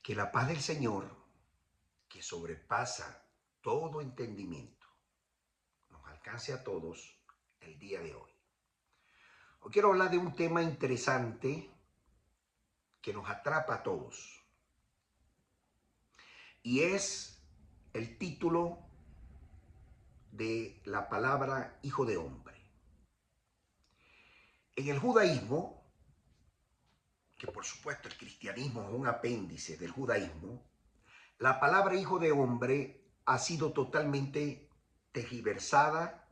Que la paz del Señor, que sobrepasa todo entendimiento, nos alcance a todos el día de hoy. Hoy quiero hablar de un tema interesante que nos atrapa a todos. Y es el título de la palabra hijo de hombre. En el judaísmo, que por supuesto el cristianismo es un apéndice del judaísmo, la palabra hijo de hombre ha sido totalmente tergiversada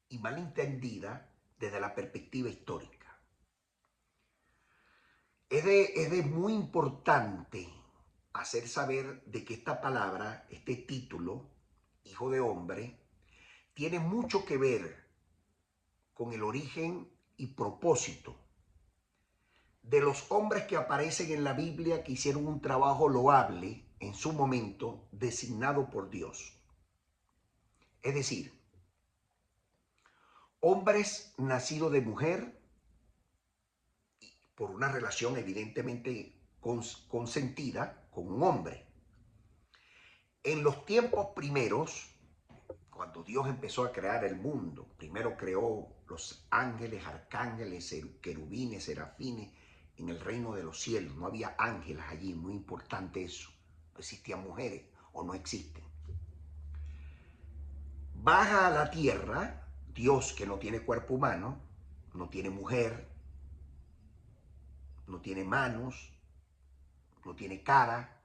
y malentendida desde la perspectiva histórica. Es de muy importante hacer saber de que esta palabra, este título, hijo de hombre, tiene mucho que ver con el origen y propósito de los hombres que aparecen en la Biblia que hicieron un trabajo loable en su momento designado por Dios. Es decir, hombres nacidos de mujer por una relación evidentemente consentida con un hombre. En los tiempos primeros, cuando Dios empezó a crear el mundo, primero creó los ángeles, arcángeles, querubines, serafines, en el reino de los cielos. No había ángeles allí, muy importante eso. No existían mujeres o no existen. Baja a la tierra, Dios que no tiene cuerpo humano, no tiene mujer, no tiene manos, no tiene cara,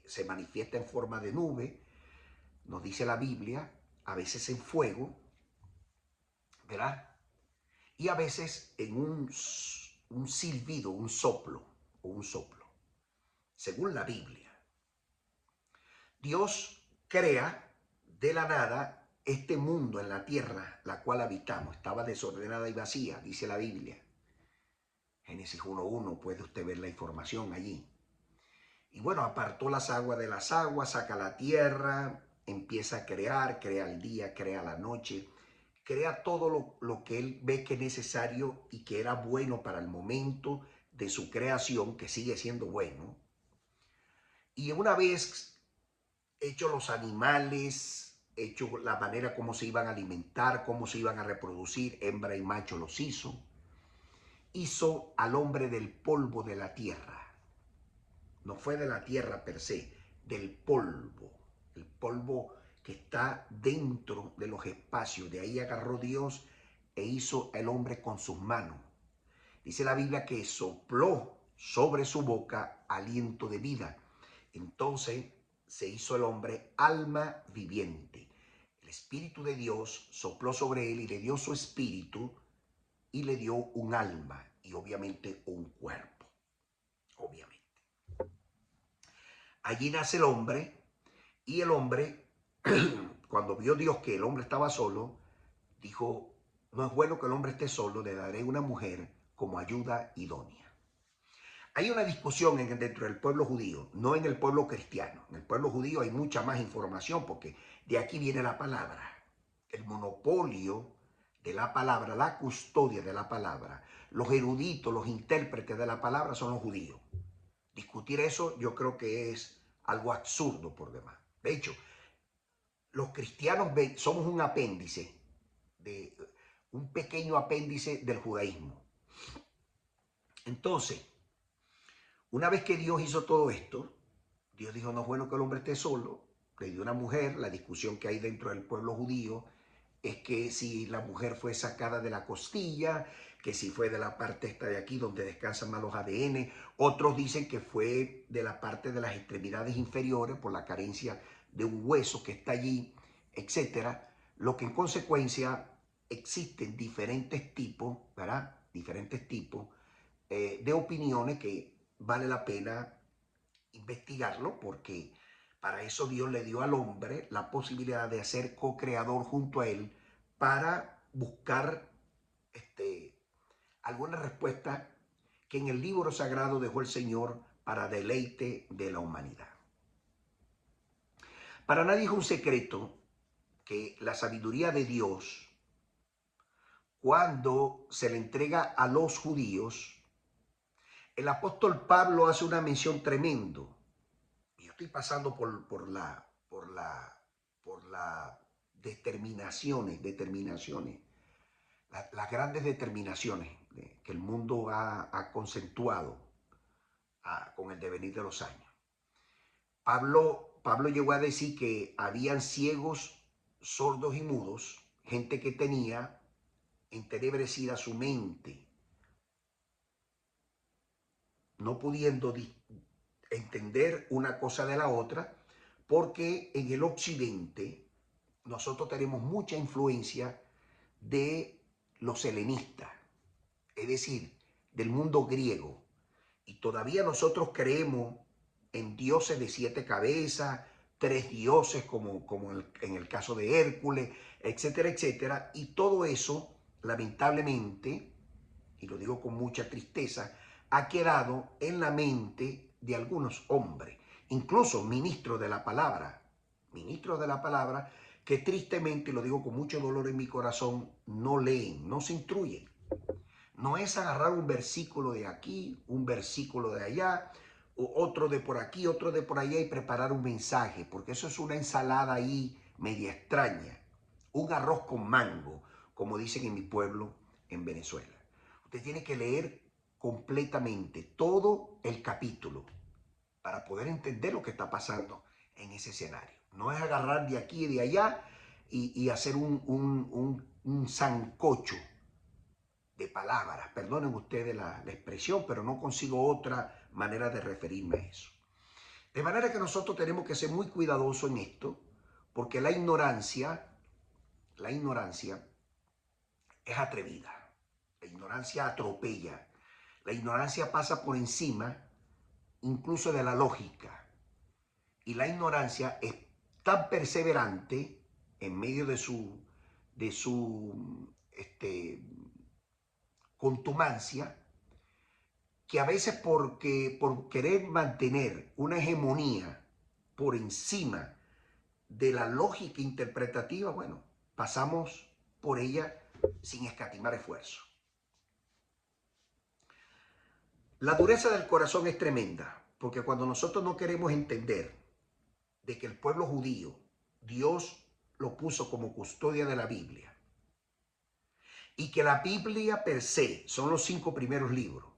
se manifiesta en forma de nube, nos dice la Biblia, a veces en fuego, ¿verdad? Y a veces en un silbido, un soplo, según la Biblia. Dios crea de la nada este mundo en la tierra, la cual habitamos. Estaba desordenada y vacía, dice la Biblia. Génesis 1:1, puede usted ver la información allí. Y bueno, apartó las aguas de las aguas, saca la tierra, empieza a crear, crea el día, crea la noche, crea todo lo que él ve que es necesario y que era bueno para el momento de su creación, que sigue siendo bueno. Y una vez hecho los animales, hecho la manera como se iban a alimentar, cómo se iban a reproducir, hembra y macho los hizo al hombre del polvo de la tierra. No fue de la tierra per se, del polvo. El polvo que está dentro de los espacios. De ahí agarró Dios e hizo al hombre con sus manos. Dice la Biblia que sopló sobre su boca aliento de vida. Entonces se hizo el hombre alma viviente. El Espíritu de Dios sopló sobre él y le dio su espíritu y le dio un alma y obviamente un cuerpo. Obviamente. Allí nace el hombre y el hombre, cuando vio Dios que el hombre estaba solo, dijo, no es bueno que el hombre esté solo, le daré una mujer como ayuda idónea. Hay una discusión dentro del pueblo judío, no en el pueblo cristiano. En el pueblo judío hay mucha más información porque de aquí viene la palabra. El monopolio de la palabra, la custodia de la palabra, los eruditos, los intérpretes de la palabra son los judíos. Discutir eso yo creo que es algo absurdo por demás. De hecho, los cristianos somos un apéndice, un pequeño apéndice del judaísmo. Entonces, una vez que Dios hizo todo esto, Dios dijo, no es bueno que el hombre esté solo, le dio una mujer. La discusión que hay dentro del pueblo judío es que si la mujer fue sacada de la costilla, que si fue de la parte esta de aquí donde descansan más los ADN. Otros dicen que fue de la parte de las extremidades inferiores por la carencia de un hueso que está allí, etcétera. Lo que en consecuencia existen diferentes tipos, ¿verdad? Diferentes tipos de opiniones que vale la pena investigarlo porque para eso Dios le dio al hombre la posibilidad de ser co-creador junto a él para buscar alguna respuesta que en el libro sagrado dejó el Señor para deleite de la humanidad. Para nadie es un secreto que la sabiduría de Dios, cuando se le entrega a los judíos, el apóstol Pablo hace una mención tremendo. estoy pasando por la determinaciones, las grandes determinaciones que el mundo ha concentrado con el devenir de los años. Pablo llegó a decir que habían ciegos, sordos y mudos, gente que tenía entenebrecida su mente, no pudiendo entender una cosa de la otra, porque en el occidente nosotros tenemos mucha influencia de los helenistas, es decir, del mundo griego, y todavía nosotros creemos en dioses de 7 cabezas, 3 dioses como en el caso de Hércules, etcétera, etcétera, y todo eso, lamentablemente, y lo digo con mucha tristeza, ha quedado en la mente de algunos hombres, incluso ministros de la palabra, que tristemente, y lo digo con mucho dolor en mi corazón, no leen, no se instruyen. No es agarrar un versículo de aquí, un versículo de allá, otro de por aquí, otro de por allá y preparar un mensaje, porque eso es una ensalada ahí media extraña, un arroz con mango, como dicen en mi pueblo en Venezuela. Usted tiene que leer completamente todo el capítulo para poder entender lo que está pasando en ese escenario. No es agarrar de aquí y de allá y hacer un sancocho de palabras. Perdonen ustedes la expresión, pero no consigo otra manera de referirme a eso. De manera que nosotros tenemos que ser muy cuidadosos en esto, porque la ignorancia es atrevida. La ignorancia atropella. La ignorancia pasa por encima incluso de la lógica. Y la ignorancia es tan perseverante en medio de su contumacia, que a veces por querer mantener una hegemonía por encima de la lógica interpretativa, bueno, pasamos por ella sin escatimar esfuerzo. La dureza del corazón es tremenda, porque cuando nosotros no queremos entender de que el pueblo judío, Dios lo puso como custodia de la Biblia, y que la Biblia per se son los 5 primeros libros,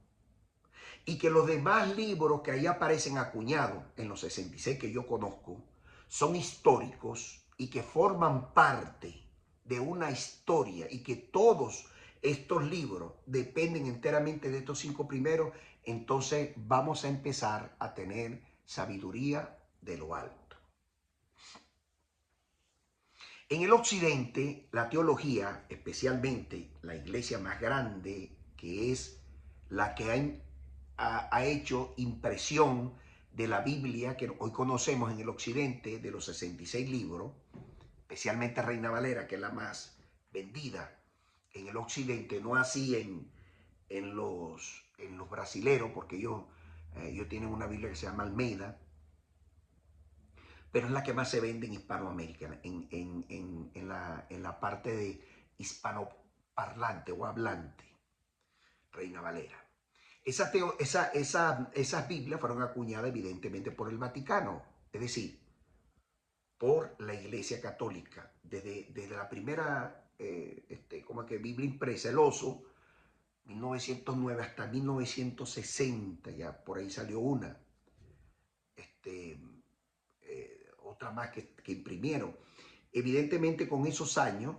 y que los demás libros que ahí aparecen acuñados en los 66 que yo conozco son históricos y que forman parte de una historia, y que todos estos libros dependen enteramente de estos 5 primeros, entonces vamos a empezar a tener sabiduría de lo alto. En el occidente, la teología, especialmente la iglesia más grande, que es la que ha hecho impresión de la Biblia que hoy conocemos en el occidente, de los 66 libros, especialmente Reina Valera, que es la más vendida en el occidente, no así en los brasileros, porque ellos tienen una Biblia que se llama Almeida, pero es la que más se vende en Hispanoamérica, en la parte de hispanoparlante o hablante, Reina Valera. Esas Biblias fueron acuñadas evidentemente por el Vaticano, es decir, por la Iglesia Católica, desde la primera como que Biblia impresa, el Oso, 1909 hasta 1960, ya por ahí salió una. Otra más que imprimieron. Evidentemente, con esos años,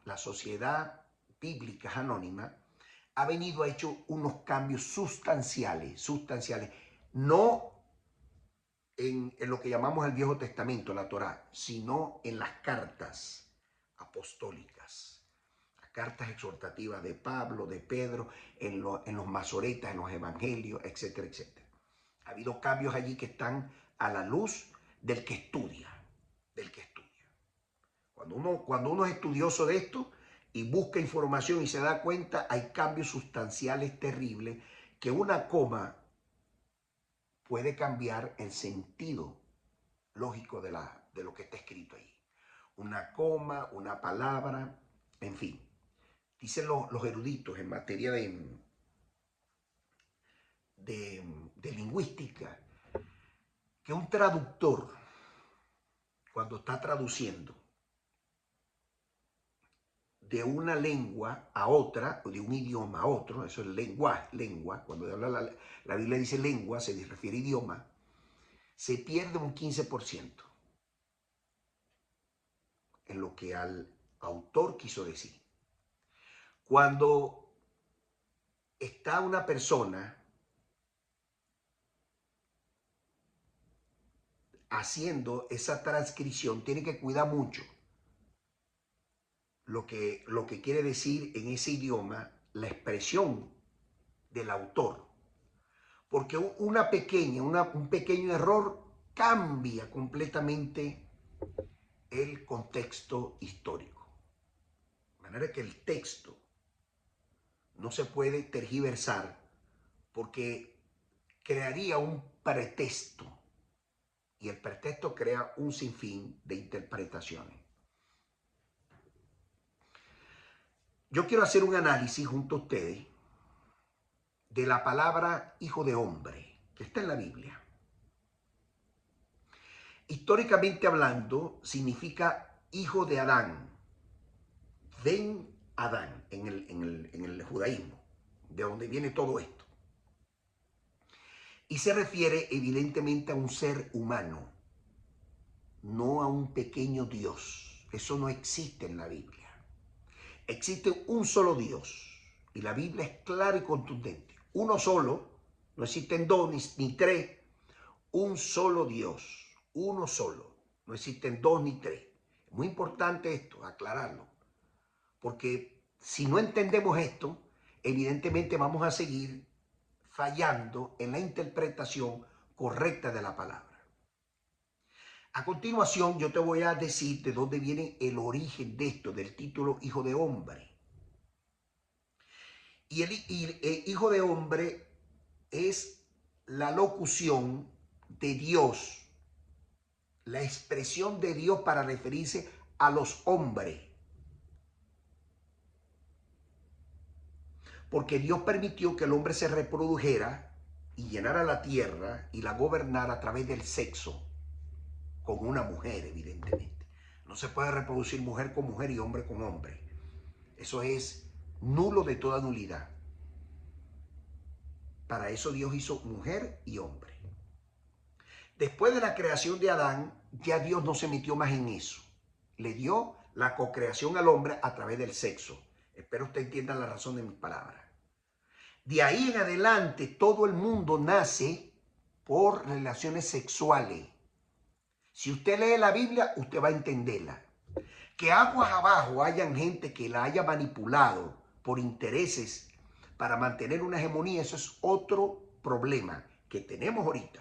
la Sociedad Bíblica Anónima ha venido a hecho unos cambios sustanciales, no en lo que llamamos el Viejo Testamento, la Torá, sino en las cartas apostólicas, las cartas exhortativas de Pablo, de Pedro, en los masoretas, en los evangelios, etcétera, etcétera. Ha habido cambios allí que están a la luz del que estudia, Cuando uno es estudioso de esto y busca información y se da cuenta, hay cambios sustanciales terribles, que una coma puede cambiar el sentido lógico de lo que está escrito ahí. Una coma, una palabra, en fin. Dicen los eruditos en materia de, de lingüística, que un traductor, cuando está traduciendo de una lengua a otra, o de un idioma a otro, eso es lengua, cuando habla la Biblia dice lengua, se refiere a idioma, se pierde un 15% en lo que al autor quiso decir. Cuando está una persona haciendo esa transcripción, tiene que cuidar mucho lo que quiere decir en ese idioma la expresión del autor. Porque un pequeño error cambia completamente el contexto histórico. De manera que el texto no se puede tergiversar porque crearía un pretexto y el pretexto crea un sinfín de interpretaciones. Yo quiero hacer un análisis junto a ustedes de la palabra hijo de hombre que está en la Biblia. Históricamente hablando, significa hijo de Adán, Ben Adán, en el judaísmo, de donde viene todo esto. Y se refiere evidentemente a un ser humano, no a un pequeño Dios. Eso no existe en la Biblia. Existe un solo Dios y la Biblia es clara y contundente. Uno solo, no existen dos ni tres, un solo Dios, uno solo. No existen dos ni tres. Es muy importante esto, aclararlo, porque si no entendemos esto, evidentemente vamos a seguir fallando en la interpretación correcta de la palabra. A continuación, yo te voy a decir de dónde viene el origen de esto, del título hijo de hombre. Y el hijo de hombre es la locución de Dios, la expresión de Dios para referirse a los hombres. Porque Dios permitió que el hombre se reprodujera y llenara la tierra y la gobernara a través del sexo con una mujer, evidentemente. No se puede reproducir mujer con mujer y hombre con hombre. Eso es nulo de toda nulidad. Para eso Dios hizo mujer y hombre. Después de la creación de Adán, ya Dios no se metió más en eso. Le dio la cocreación al hombre a través del sexo. Espero usted entienda la razón de mis palabras. De ahí en adelante, todo el mundo nace por relaciones sexuales. Si usted lee la Biblia, usted va a entenderla. Que aguas abajo hayan gente que la haya manipulado por intereses para mantener una hegemonía, eso es otro problema que tenemos ahorita.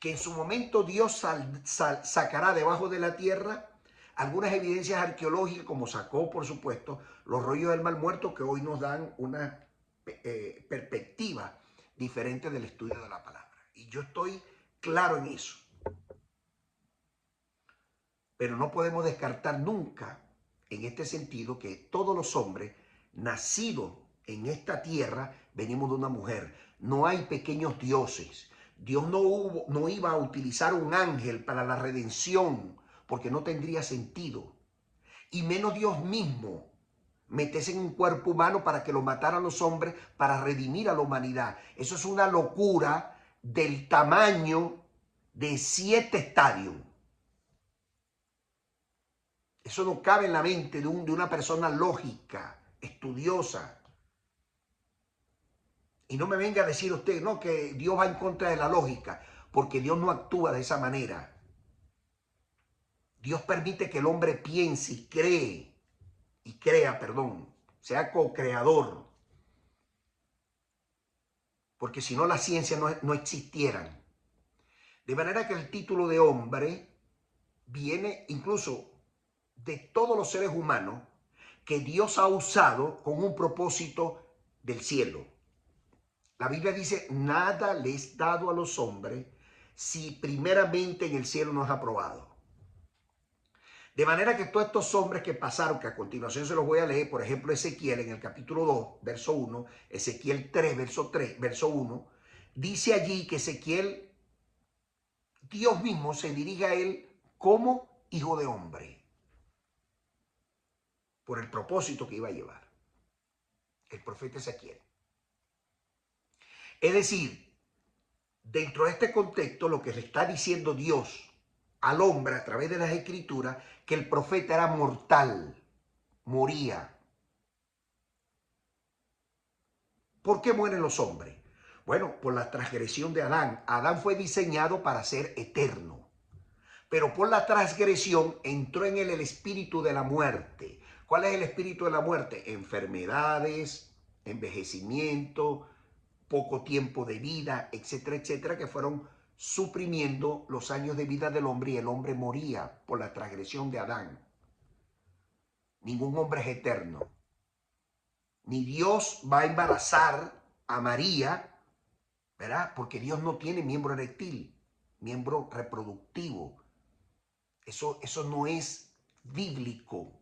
Que en su momento Dios sacará debajo de la tierra algunas evidencias arqueológicas, como sacó, por supuesto, los rollos del Mar Muerto, que hoy nos dan una perspectiva diferente del estudio de la palabra. Y yo estoy claro en eso. Pero no podemos descartar nunca, en este sentido, que todos los hombres nacidos en esta tierra venimos de una mujer. No hay pequeños dioses. Dios no iba a utilizar un ángel para la redención, porque no tendría sentido. Y menos Dios mismo meterse en un cuerpo humano para que lo mataran los hombres, para redimir a la humanidad. Eso es una locura del tamaño de 7 estadios. Eso no cabe en la mente de una persona lógica, estudiosa. Y no me venga a decir usted, no, que Dios va en contra de la lógica, porque Dios no actúa de esa manera. Dios permite que el hombre piense y crea, sea co-creador. Porque si no, las ciencias no existieran. De manera que el título de hombre viene incluso de todos los seres humanos que Dios ha usado con un propósito del cielo. La Biblia dice, nada le es dado a los hombres si primeramente en el cielo no es aprobado. De manera que todos estos hombres que pasaron, que a continuación se los voy a leer, por ejemplo, Ezequiel en el capítulo 2, verso 1, Ezequiel 3, verso 1, dice allí que Ezequiel Dios mismo se dirige a él como hijo de hombre, por el propósito que iba a llevar el profeta Ezequiel. Es decir, dentro de este contexto, lo que le está diciendo Dios al hombre a través de las escrituras, que el profeta era mortal, moría. ¿Por qué mueren los hombres? Bueno, por la transgresión de Adán. Adán fue diseñado para ser eterno, pero por la transgresión entró en él el espíritu de la muerte. ¿Cuál es el espíritu de la muerte? Enfermedades, envejecimiento, poco tiempo de vida, etcétera, etcétera, que fueron suprimiendo los años de vida del hombre y el hombre moría por la transgresión de Adán. Ningún hombre es eterno. Ni Dios va a embarazar a María, ¿verdad? Porque Dios no tiene miembro eréctil, miembro reproductivo. Eso no es bíblico.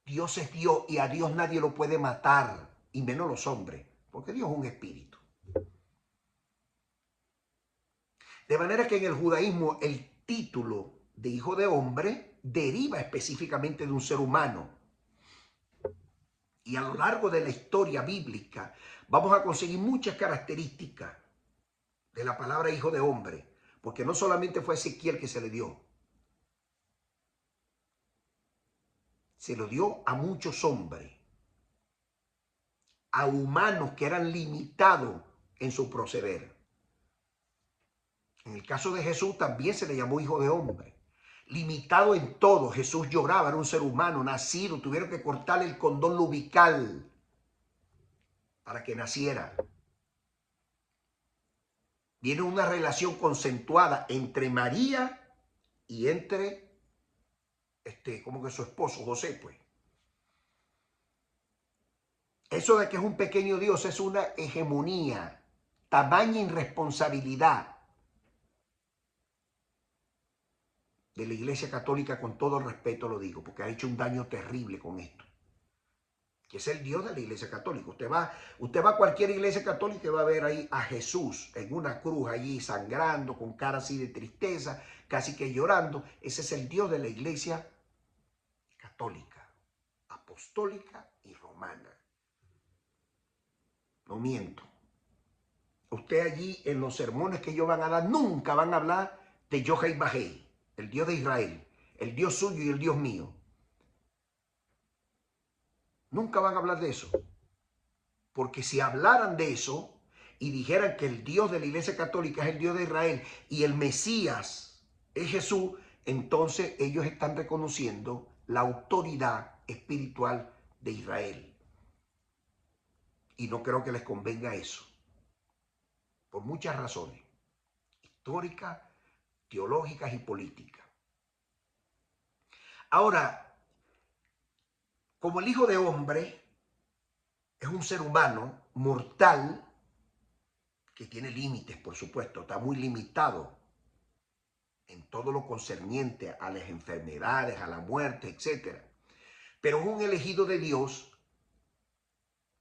Dios es Dios y a Dios nadie lo puede matar, y menos los hombres, porque Dios es un espíritu. De manera que en el judaísmo el título de hijo de hombre deriva específicamente de un ser humano. Y a lo largo de la historia bíblica vamos a conseguir muchas características de la palabra hijo de hombre, porque no solamente fue a Ezequiel que se le dio. Se lo dio a muchos hombres, a humanos que eran limitados en su proceder. En el caso de Jesús también se le llamó hijo de hombre. Limitado en todo, Jesús lloraba, era un ser humano, nacido, tuvieron que cortarle el cordón umbilical para que naciera. Viene una relación consensuada entre María y entre como que su esposo, José, pues. Eso de que es un pequeño Dios es una hegemonía, tamaña irresponsabilidad de la Iglesia Católica, con todo el respeto lo digo, porque ha hecho un daño terrible con esto, que es el Dios de la Iglesia Católica. Usted va a cualquier iglesia católica y va a ver ahí a Jesús en una cruz allí sangrando, con cara así de tristeza, casi que llorando. Ese es el Dios de la Iglesia Católica, apostólica y romana. No miento. Usted allí en los sermones que ellos van a dar, nunca van a hablar de Yohei Bahei, el Dios de Israel, el Dios suyo y el Dios mío. Nunca van a hablar de eso. Porque si hablaran de eso y dijeran que el Dios de la Iglesia Católica es el Dios de Israel y el Mesías es Jesús, entonces ellos están reconociendo la autoridad espiritual de Israel. Y no creo que les convenga eso, por muchas razones, históricas, teológicas y políticas. Ahora, como el Hijo de Hombre es un ser humano mortal, que tiene límites, por supuesto, está muy limitado en todo lo concerniente a las enfermedades, a la muerte, etc. Pero es un elegido de Dios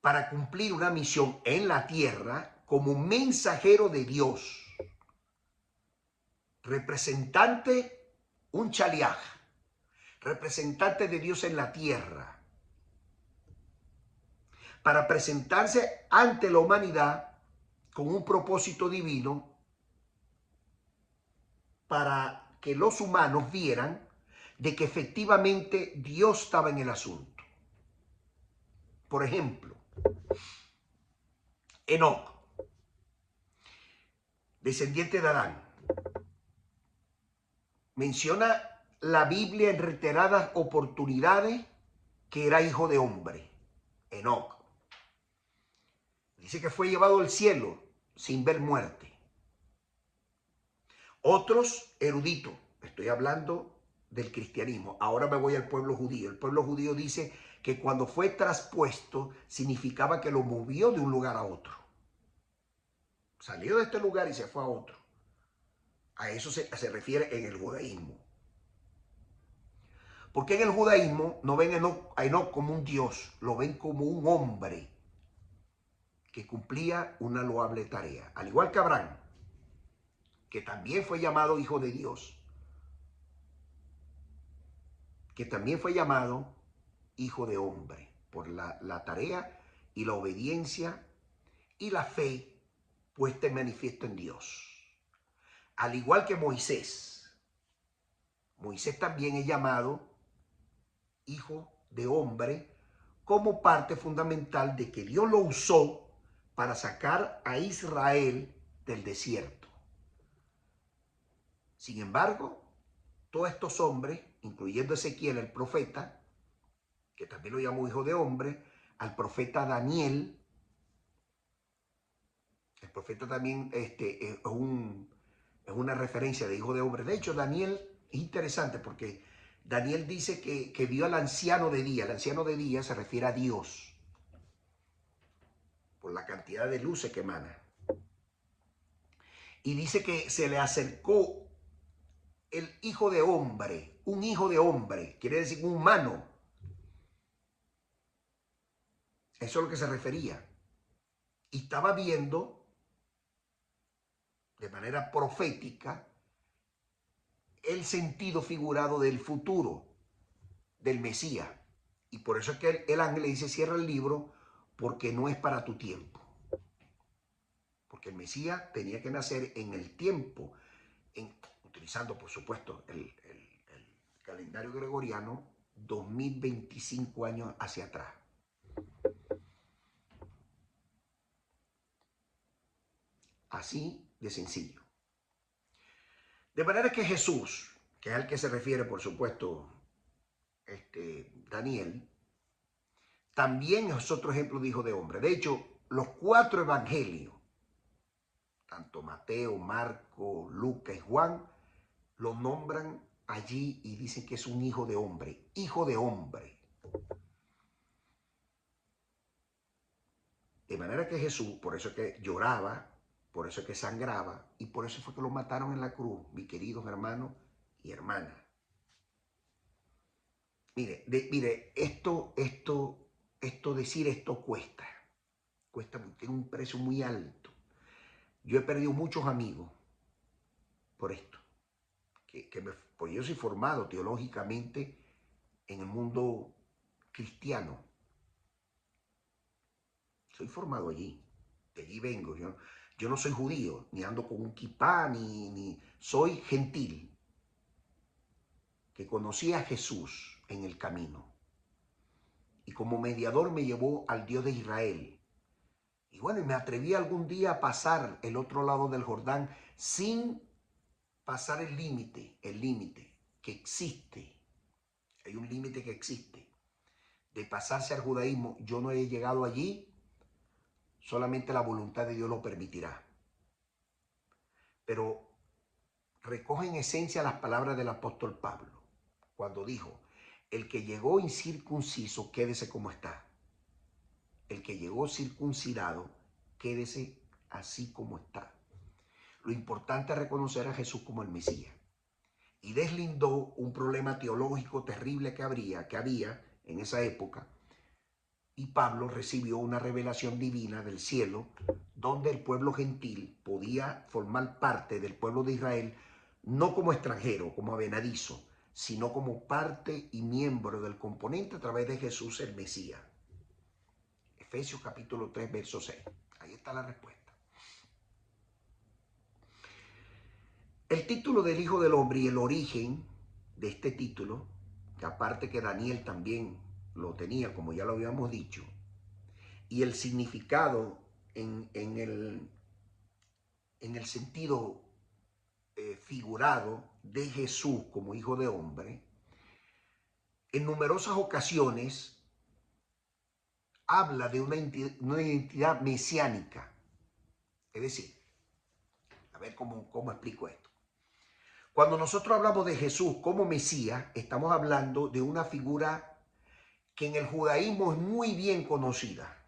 para cumplir una misión en la tierra como mensajero de Dios, representante, un chaliaj, representante de Dios en la tierra, para presentarse ante la humanidad con un propósito divino para que los humanos vieran de que efectivamente Dios estaba en el asunto. Por ejemplo, Enoc, descendiente de Adán, menciona la Biblia en reiteradas oportunidades que era hijo de hombre, Enoc. Dice que fue llevado al cielo sin ver muerte. Otros eruditos, estoy hablando del cristianismo, ahora me voy al pueblo judío. El pueblo judío dice que cuando fue traspuesto significaba que lo movió de un lugar a otro. Salió de este lugar y se fue a otro. A eso se refiere en el judaísmo. Porque en el judaísmo no ven a Enoc como un dios, lo ven como un hombre que cumplía una loable tarea. Al igual que Abraham, que también fue llamado hijo de Dios, que también fue llamado hijo de hombre, por la tarea y la obediencia y la fe puesta en manifiesto en Dios. Al igual que Moisés, Moisés también es llamado hijo de hombre como parte fundamental de que Dios lo usó para sacar a Israel del desierto. Sin embargo, todos estos hombres, incluyendo Ezequiel, el profeta, que también lo llamó hijo de hombre, al profeta Daniel, el profeta también es una referencia de hijo de hombre. De hecho, Daniel es interesante porque Daniel dice que vio al anciano de día. El anciano de día se refiere a Dios por la cantidad de luces que emana. Y dice que se le acercó el hijo de hombre, un hijo de hombre, quiere decir un humano. Eso es lo que se refería. Y estaba viendo de manera profética el sentido figurado del futuro, del Mesías. Y por eso es que el ángel le dice, cierra el libro, porque no es para tu tiempo. Porque el Mesías tenía que nacer en el tiempo, utilizando por supuesto el calendario gregoriano, 2025 años hacia atrás. Así de sencillo. De manera que Jesús, que es al que se refiere por supuesto Daniel, también es otro ejemplo de hijo de hombre. De hecho, los 4 evangelios, tanto Mateo, Marco, Lucas y Juan, lo nombran allí y dicen que es un hijo de hombre, hijo de hombre. De manera que Jesús, por eso es que lloraba, por eso es que sangraba y por eso fue que lo mataron en la cruz, mis queridos hermanos y hermanas. Mire, decir esto cuesta, tiene un precio muy alto. Yo he perdido muchos amigos por esto, porque yo soy formado teológicamente en el mundo cristiano. Soy formado allí, de allí vengo. Yo no soy judío, ni ando con un kipá, ni soy gentil, que conocí a Jesús en el camino. Y como mediador me llevó al Dios de Israel. Y bueno, y me atreví algún día a pasar el otro lado del Jordán sin pasar el límite que existe. Hay un límite que existe de pasarse al judaísmo. Yo no he llegado allí, solamente la voluntad de Dios lo permitirá. Pero recoge en esencia las palabras del apóstol Pablo, cuando dijo, el que llegó incircunciso, quédese como está. El que llegó circuncidado, quédese así como está. Lo importante es reconocer a Jesús como el Mesías. Y deslindó un problema teológico terrible que había en esa época. Y Pablo recibió una revelación divina del cielo, donde el pueblo gentil podía formar parte del pueblo de Israel, no como extranjero, como avenadizo, sino como parte y miembro del componente a través de Jesús el Mesías. Efesios capítulo 3, verso 6. Ahí está la respuesta. El título del Hijo del Hombre y el origen de este título, que aparte que Daniel también lo tenía, como ya lo habíamos dicho, y el significado en el sentido figurado de Jesús como Hijo de Hombre, en numerosas ocasiones habla de una identidad mesiánica. Es decir, a ver cómo explico esto. Cuando nosotros hablamos de Jesús como Mesías, estamos hablando de una figura que en el judaísmo es muy bien conocida.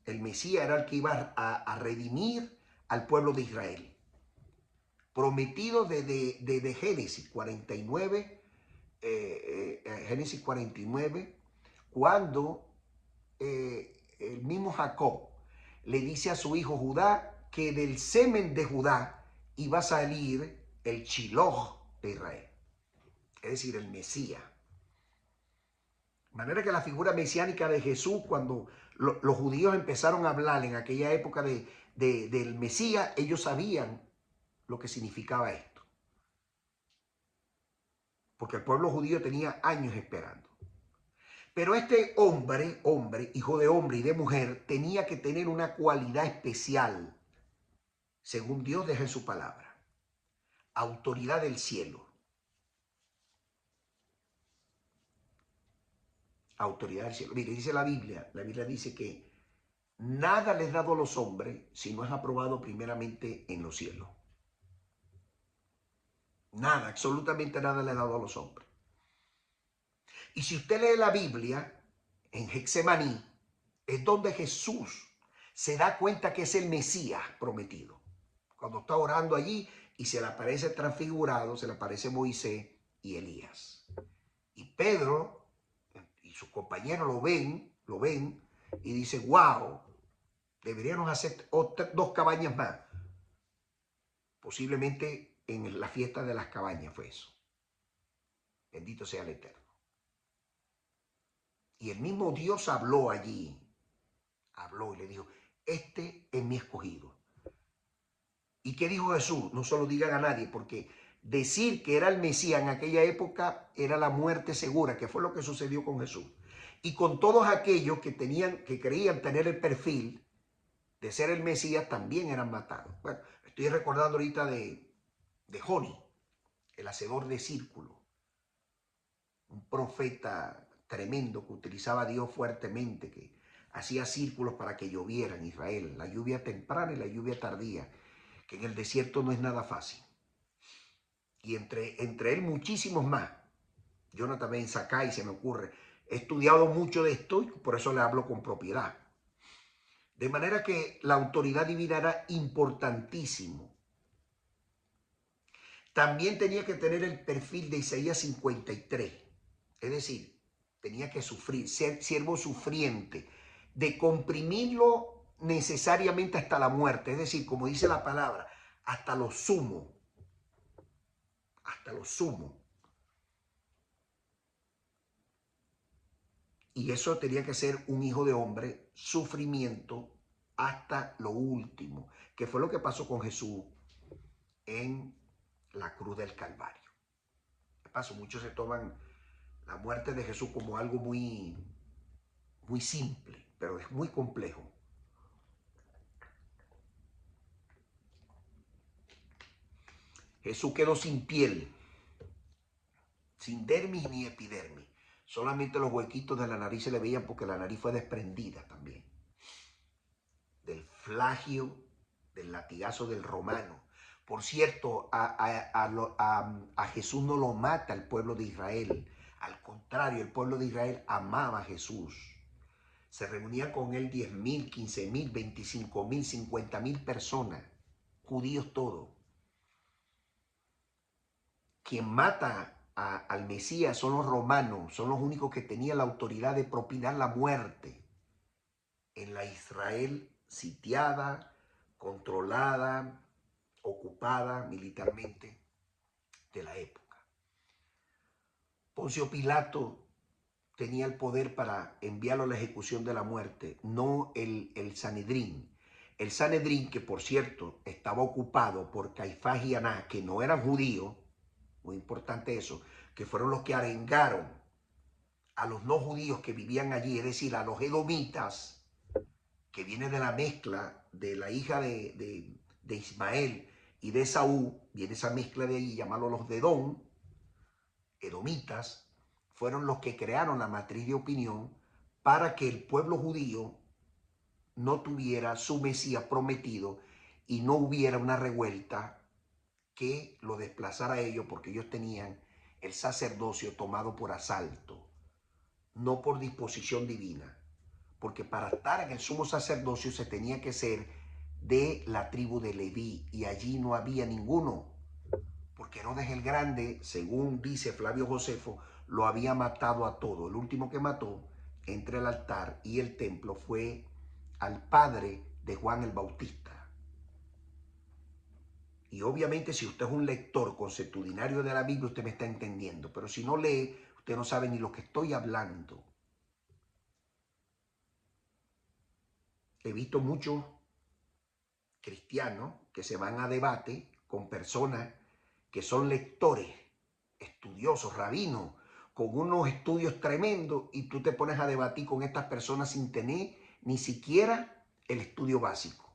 El Mesías era el que iba a redimir al pueblo de Israel. Prometido desde Génesis 49, cuando el mismo Jacob le dice a su hijo Judá que del semen de Judá iba a salir el Shiloh de Israel, es decir, el Mesías. De manera que la figura mesiánica de Jesús, cuando los judíos empezaron a hablar en aquella época del Mesías, ellos sabían lo que significaba esto. Porque el pueblo judío tenía años esperando. Pero este hombre, hijo de hombre y de mujer, tenía que tener una cualidad especial, según Dios deja en su palabra: autoridad del cielo. Autoridad del cielo. Mire, dice la Biblia dice que nada les es dado a los hombres si no es aprobado primeramente en los cielos. Nada, absolutamente nada le es dado a los hombres. Y si usted lee la Biblia, en Getsemaní, es donde Jesús se da cuenta que es el Mesías prometido. Cuando está orando allí y se le aparece transfigurado, se le aparece Moisés y Elías. Y Pedro y sus compañeros lo ven y dicen: wow, deberíamos hacer dos cabañas más. Posiblemente en la fiesta de las cabañas fue eso. Bendito sea el Eterno. Y el mismo Dios habló allí. Habló y le dijo: este es mi escogido. ¿Y qué dijo Jesús? No se lo digan a nadie, porque decir que era el Mesías en aquella época era la muerte segura, que fue lo que sucedió con Jesús. Y con todos aquellos que creían tener el perfil de ser el Mesías, también eran matados. Bueno, estoy recordando ahorita de Joni, el hacedor de círculo, un profeta tremendo que utilizaba a Dios fuertemente, que hacía círculos para que lloviera en Israel, la lluvia temprana y la lluvia tardía, que en el desierto no es nada fácil. Y entre él muchísimos más. Jonathan Ben Zakkai, se me ocurre. He estudiado mucho de esto y por eso le hablo con propiedad. De manera que la autoridad divina era importantísimo. También tenía que tener el perfil de Isaías 53. Es decir, tenía que sufrir, ser siervo sufriente, de comprimirlo necesariamente hasta la muerte. Es decir, como dice la palabra, hasta lo sumo. Hasta lo sumo. Y eso tenía que ser un hijo de hombre, sufrimiento hasta lo último, que fue lo que pasó con Jesús en la cruz del Calvario. De paso, muchos se toman la muerte de Jesús como algo muy simple, pero es muy complejo. Jesús quedó sin piel, sin dermis ni epidermis. Solamente los huequitos de la nariz se le veían porque la nariz fue desprendida también. Del flagio, del latigazo del romano. Por cierto, a Jesús no lo mata el pueblo de Israel. Al contrario, el pueblo de Israel amaba a Jesús. Se reunían con él 10.000, 15.000, 25.000, 50.000 personas. Judíos todos. Quien mata al Mesías son los romanos. Son los únicos que tenían la autoridad de propinar la muerte en la Israel sitiada, controlada, ocupada militarmente de la época. Poncio Pilato tenía el poder para enviarlo a la ejecución de la muerte, no el Sanedrín. El Sanedrín, que por cierto estaba ocupado por Caifás y Anás, que no eran judíos, muy importante eso, que fueron los que arengaron a los no judíos que vivían allí, es decir, a los edomitas, que viene de la mezcla de la hija de Ismael y de Esaú, viene esa mezcla de ahí, llamarlo los de Edom, edomitas, fueron los que crearon la matriz de opinión para que el pueblo judío no tuviera su Mesías prometido y no hubiera una revuelta que lo desplazara a ellos, porque ellos tenían el sacerdocio tomado por asalto, no por disposición divina. Porque para estar en el sumo sacerdocio se tenía que ser de la tribu de Leví, y allí no había ninguno, porque Herodes el Grande, según dice Flavio Josefo, lo había matado a todo. El último que mató entre el altar y el templo fue al padre de Juan el Bautista. Y obviamente si usted es un lector consuetudinario de la Biblia, usted me está entendiendo. Pero si no lee, usted no sabe ni lo que estoy hablando. He visto muchos cristianos que se van a debate con personas que son lectores, estudiosos, rabinos, con unos estudios tremendos, y tú te pones a debatir con estas personas sin tener ni siquiera el estudio básico.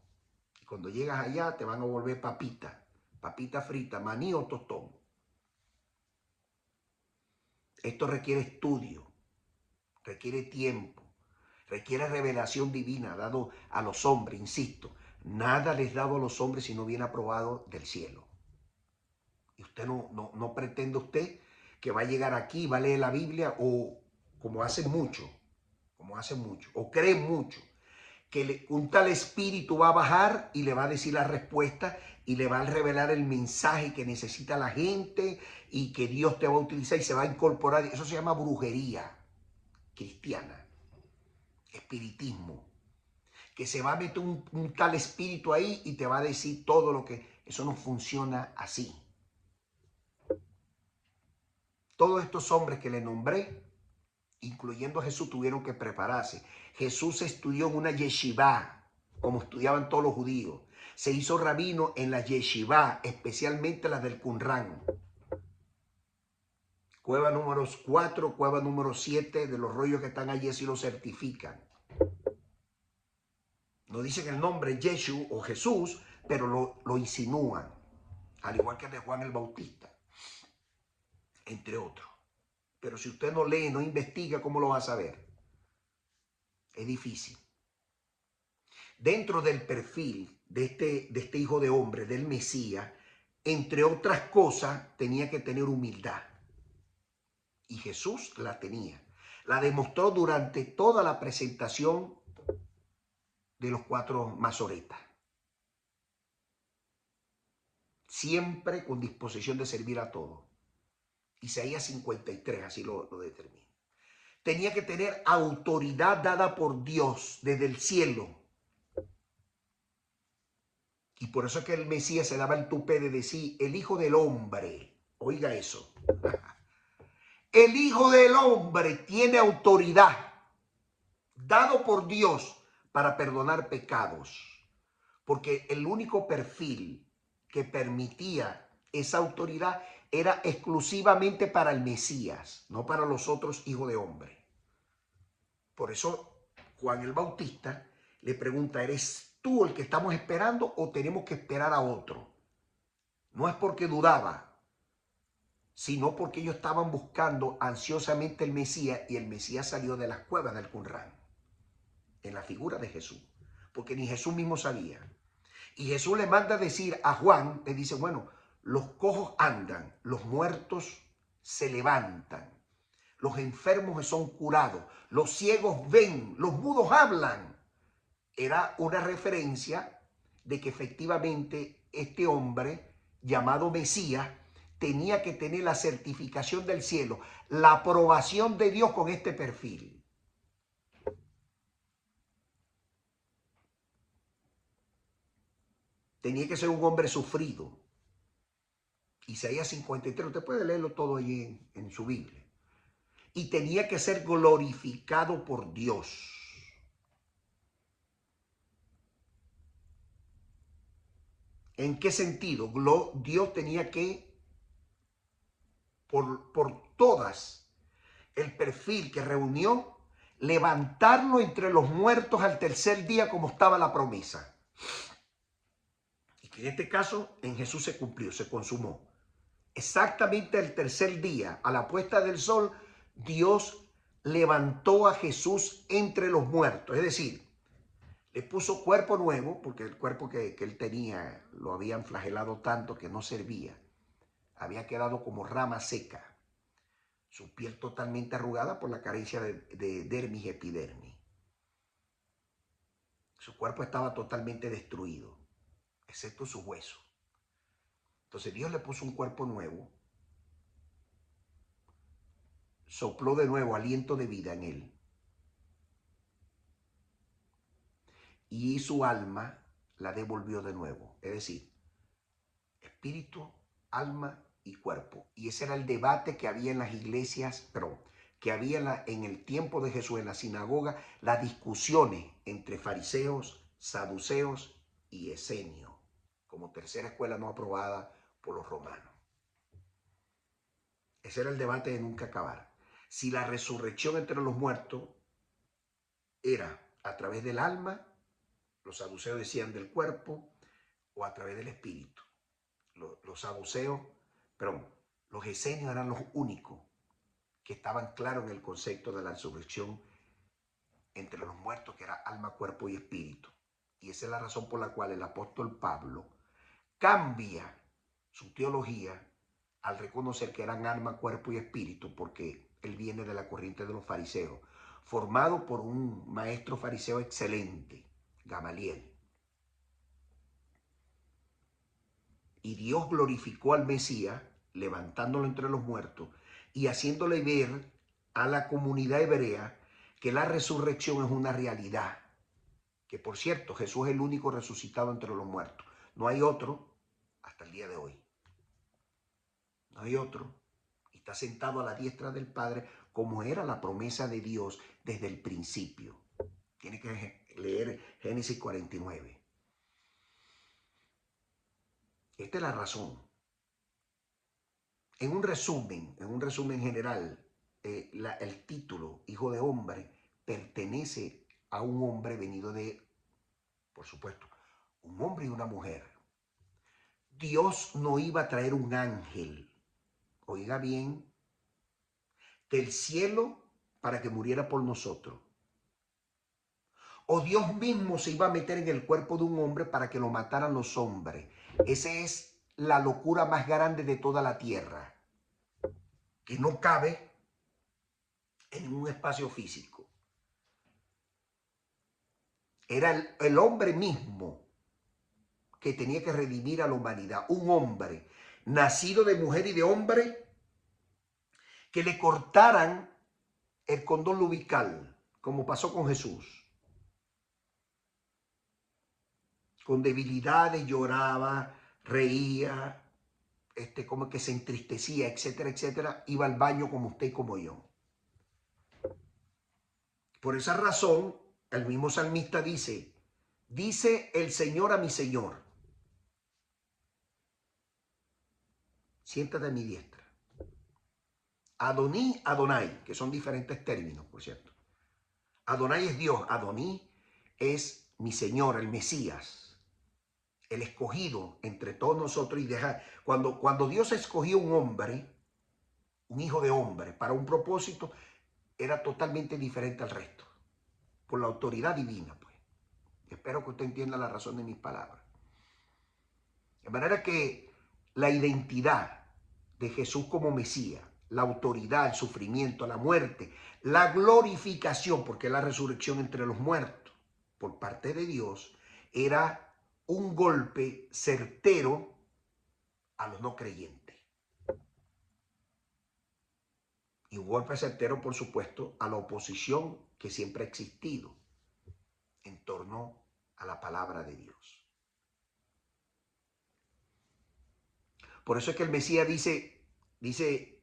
Y cuando llegas allá te van a volver papita frita, maní o tostón. Esto requiere estudio, requiere tiempo, requiere revelación divina dado a los hombres, insisto. Nada les dado a los hombres si no viene aprobado del cielo. Y usted no pretende usted que va a llegar aquí, va a leer la Biblia, o como hacen mucho, o creen mucho, que un tal espíritu va a bajar y le va a decir la respuesta y le va a revelar el mensaje que necesita la gente y que Dios te va a utilizar y se va a incorporar. Eso se llama brujería cristiana, espiritismo, que se va a meter un tal espíritu ahí y te va a decir todo lo que... Eso no funciona así. Todos estos hombres que le nombré, incluyendo a Jesús, tuvieron que prepararse. Jesús estudió en una yeshivá, como estudiaban todos los judíos. Se hizo rabino en la yeshivá, especialmente las del Qumran. Cueva número 4, cueva número 7, de los rollos que están allí, así lo certifican. No dicen el nombre Yeshu o Jesús, pero lo insinúan, al igual que el de Juan el Bautista, entre otros. Pero si usted no lee, no investiga, ¿cómo lo va a saber? Es difícil. Dentro del perfil de este hijo de hombre, del Mesías, entre otras cosas, tenía que tener humildad. Y Jesús la tenía. La demostró durante toda la presentación de los 4 masoretas. Siempre con disposición de servir a todos. Isaías 53, así lo determina. Tenía que tener autoridad dada por Dios desde el cielo. Y por eso es que el Mesías se daba el tupé de decir, el Hijo del Hombre. Oiga eso. El Hijo del Hombre tiene autoridad dado por Dios para perdonar pecados. Porque el único perfil que permitía esa autoridad era exclusivamente para el Mesías, no para los otros hijos de hombre. Por eso Juan el Bautista le pregunta, ¿eres tú el que estamos esperando o tenemos que esperar a otro? No es porque dudaba, sino porque ellos estaban buscando ansiosamente el Mesías, y el Mesías salió de las cuevas del Qumran, en la figura de Jesús, porque ni Jesús mismo sabía. Y Jesús le manda a decir a Juan, le dice, bueno, los cojos andan, los muertos se levantan, los enfermos son curados, los ciegos ven, los mudos hablan. Era una referencia de que efectivamente este hombre llamado Mesías tenía que tener la certificación del cielo, la aprobación de Dios con este perfil. Tenía que ser un hombre sufrido. Isaías 53, usted puede leerlo todo allí en su Biblia. Y tenía que ser glorificado por Dios. ¿En qué sentido? Dios tenía que, por todas, el perfil que reunió, levantarlo entre los muertos al tercer día como estaba la promesa. Y que en este caso en Jesús se cumplió, se consumó. Exactamente el tercer día, a la puesta del sol, Dios levantó a Jesús entre los muertos. Es decir, le puso cuerpo nuevo, porque el cuerpo que él tenía lo habían flagelado tanto que no servía. Había quedado como rama seca. Su piel totalmente arrugada por la carencia de dermis y epidermis. Su cuerpo estaba totalmente destruido, excepto sus huesos. Entonces Dios le puso un cuerpo nuevo, sopló de nuevo aliento de vida en él, y su alma la devolvió de nuevo. Es decir, espíritu, alma y cuerpo. Y ese era el debate que había en las iglesias, pero que había en el tiempo de Jesús en la sinagoga, las discusiones entre fariseos, saduceos y esenios, como tercera escuela no aprobada por los romanos. Ese era el debate de nunca acabar. Si la resurrección entre los muertos era a través del alma, los saduceos decían del cuerpo, o a través del espíritu. Los saduceos, perdón, los esenios eran los únicos que estaban claros en el concepto de la resurrección entre los muertos, que era alma, cuerpo y espíritu. Y esa es la razón por la cual el apóstol Pablo cambia su teología al reconocer que eran alma, cuerpo y espíritu, porque él viene de la corriente de los fariseos, formado por un maestro fariseo excelente, Gamaliel. Y Dios glorificó al Mesías, levantándolo entre los muertos y haciéndole ver a la comunidad hebrea que la resurrección es una realidad. Que por cierto, Jesús es el único resucitado entre los muertos. No hay otro hasta el día de hoy. No hay otro. Y está sentado a la diestra del Padre, como era la promesa de Dios desde el principio. Tiene que leer Génesis 49. Esta es la razón. En un resumen general, el título Hijo de Hombre pertenece a un hombre venido de, por supuesto, un hombre y una mujer. Dios no iba a traer un ángel, oiga bien, del cielo para que muriera por nosotros. O Dios mismo se iba a meter en el cuerpo de un hombre para que lo mataran los hombres. Esa es la locura más grande de toda la tierra, que no cabe en un espacio físico. Era el hombre mismo que tenía que redimir a la humanidad. Un hombre nacido de mujer y de hombre, que le cortaran el cordón lumbilical, como pasó con Jesús. Con debilidades lloraba, reía, como que se entristecía, etcétera, etcétera. Iba al baño como usted y como yo. Por esa razón, el mismo salmista dice el Señor a mi Señor, siéntate a mi diestra. Adoní, Adonai, que son diferentes términos, por cierto. Adonai es Dios, Adoní es mi Señor, el Mesías, el escogido entre todos nosotros. Y cuando Dios escogió un hombre, un hijo de hombre, para un propósito, era totalmente diferente al resto, por la autoridad divina, pues. Espero que usted entienda la razón de mis palabras. De manera que la identidad de Jesús como Mesías, la autoridad, el sufrimiento, la muerte, la glorificación, porque la resurrección entre los muertos por parte de Dios era un golpe certero a los no creyentes. Y un golpe certero, por supuesto, a la oposición que siempre ha existido en torno a la palabra de Dios. Por eso es que el Mesías dice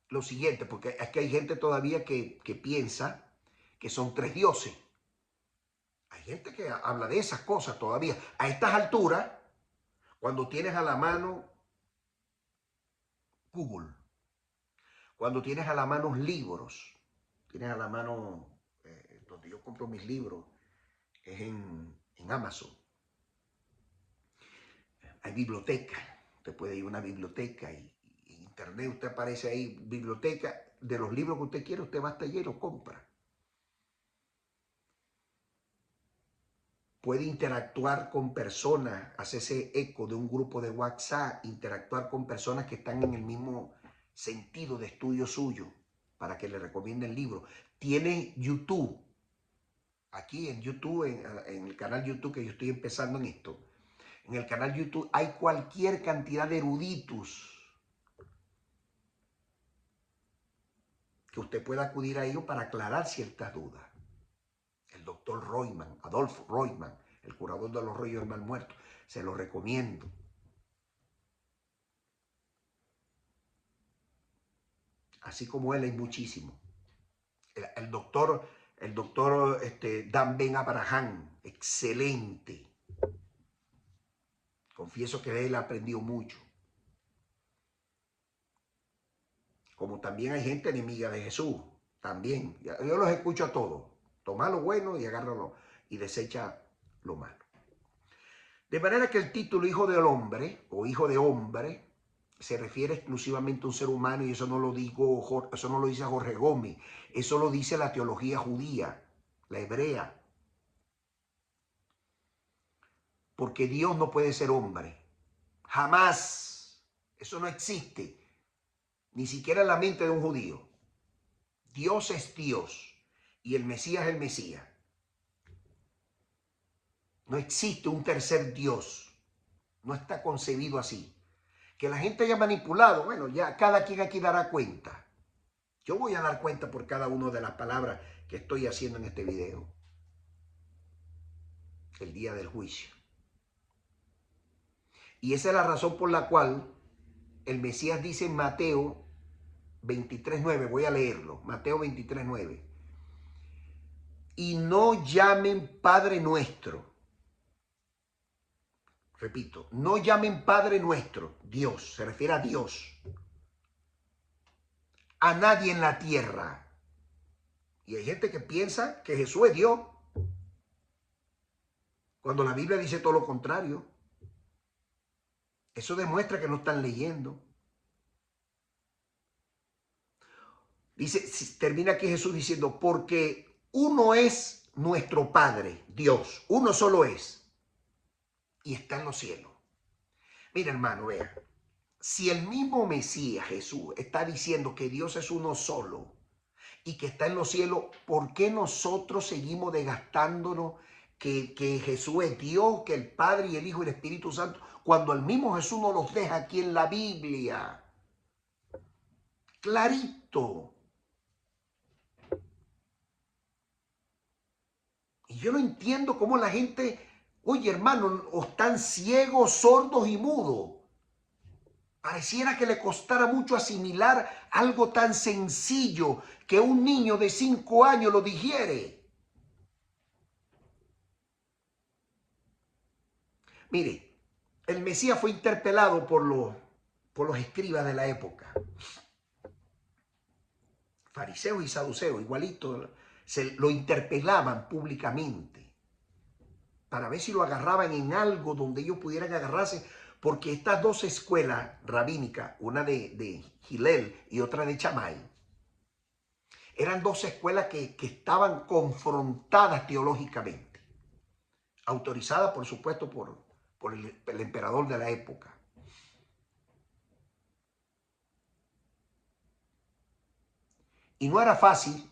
lo siguiente, porque es que hay gente todavía que piensa que son tres dioses. Hay gente que habla de esas cosas todavía. A estas alturas, cuando tienes a la mano Google, cuando tienes a la mano libros, tienes a la mano, donde yo compro mis libros, es en Amazon. Hay bibliotecas, usted puede ir a una biblioteca y en internet usted aparece ahí, biblioteca, de los libros que usted quiere, usted va hasta allí y los compra. Puede interactuar con personas, hacerse eco de un grupo de WhatsApp, interactuar con personas que están en el mismo sentido de estudio suyo, para que le recomienden libros. Tiene YouTube, aquí en YouTube, en el canal YouTube, que yo estoy empezando en esto. En el canal YouTube hay cualquier cantidad de eruditos que usted pueda acudir a ellos para aclarar ciertas dudas. El doctor Royman, Adolfo Royman, el curador de los rollos del mal muerto, se lo recomiendo. Así como él hay muchísimos. El doctor Dan Ben Abraham, excelente. Confieso que de él aprendió mucho. Como también hay gente enemiga de Jesús, también. Yo los escucho a todos. Toma lo bueno y agárralo y desecha lo malo. De manera que el título hijo del hombre o hijo de hombre se refiere exclusivamente a un ser humano, y eso no lo dice Jorge Gómez, eso lo dice la teología judía, la hebrea. Porque Dios no puede ser hombre. Jamás. Eso no existe. Ni siquiera en la mente de un judío. Dios es Dios y el Mesías es el Mesías. No existe un tercer Dios. No está concebido así. Que la gente haya manipulado, bueno, ya cada quien aquí dará cuenta. Yo voy a dar cuenta por cada una de las palabras que estoy haciendo en este video. El día del juicio. Y esa es la razón por la cual el Mesías dice en Mateo 23:9, voy a leerlo, Mateo 23:9. Y no llamen Padre nuestro. Repito, no llamen Padre nuestro, Dios, se refiere a Dios, a nadie en la tierra. Y hay gente que piensa que Jesús es Dios, cuando la Biblia dice todo lo contrario. Eso demuestra que no están leyendo. Dice, termina aquí Jesús diciendo, porque uno es nuestro Padre, Dios, uno solo es, y está en los cielos. Mira, hermano, vea, si el mismo Mesías, Jesús, está diciendo que Dios es uno solo y que está en los cielos, ¿por qué nosotros seguimos desgastándonos que Jesús es Dios, que el Padre y el Hijo y el Espíritu Santo, cuando el mismo Jesús nos los deja aquí en la Biblia? Clarito. Y yo no entiendo cómo la gente, oye hermano, o están ciegos, sordos y mudos. Pareciera que le costara mucho asimilar algo tan sencillo que un niño de 5 años lo digiere. Mire, el Mesías fue interpelado por los escribas de la época. Fariseos y saduceos, igualito, lo interpelaban públicamente para ver si lo agarraban en algo donde ellos pudieran agarrarse, porque estas dos escuelas rabínicas, una de Hillel y otra de Shammai, eran dos escuelas que estaban confrontadas teológicamente, autorizadas por supuesto por el emperador de la época. Y no era fácil,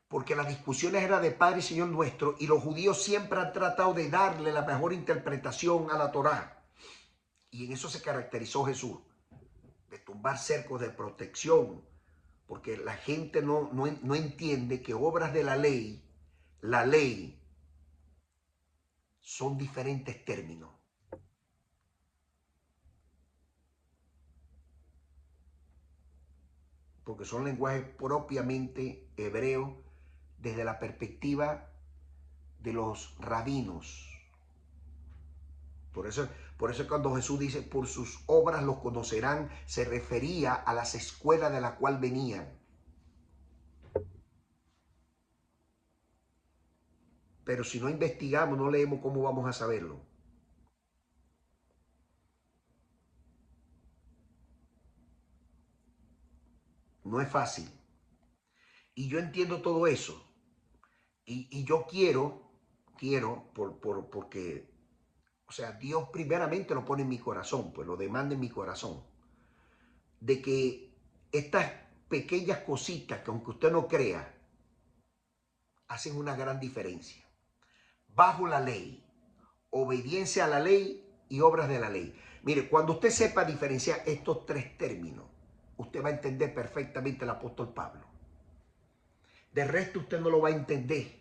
porque las discusiones eran de Padre y Señor nuestro, y los judíos siempre han tratado de darle la mejor interpretación a la Torá. Y en eso se caracterizó Jesús, de tumbar cercos de protección, porque la gente no entiende que obras de la ley son diferentes términos. Porque son lenguajes propiamente hebreos desde la perspectiva de los rabinos. Por eso cuando Jesús dice, por sus obras los conocerán, se refería a las escuelas de las cuales venían. Pero si no investigamos, no leemos, ¿cómo vamos a saberlo? No es fácil. Y yo entiendo todo eso. Y yo quiero, porque, o sea, Dios primeramente lo pone en mi corazón, pues lo demanda en mi corazón, de que estas pequeñas cositas que aunque usted no crea, hacen una gran diferencia. Bajo la ley, obediencia a la ley y obras de la ley. Mire, cuando usted sepa diferenciar estos tres términos, usted va a entender perfectamente el apóstol Pablo. De resto usted no lo va a entender,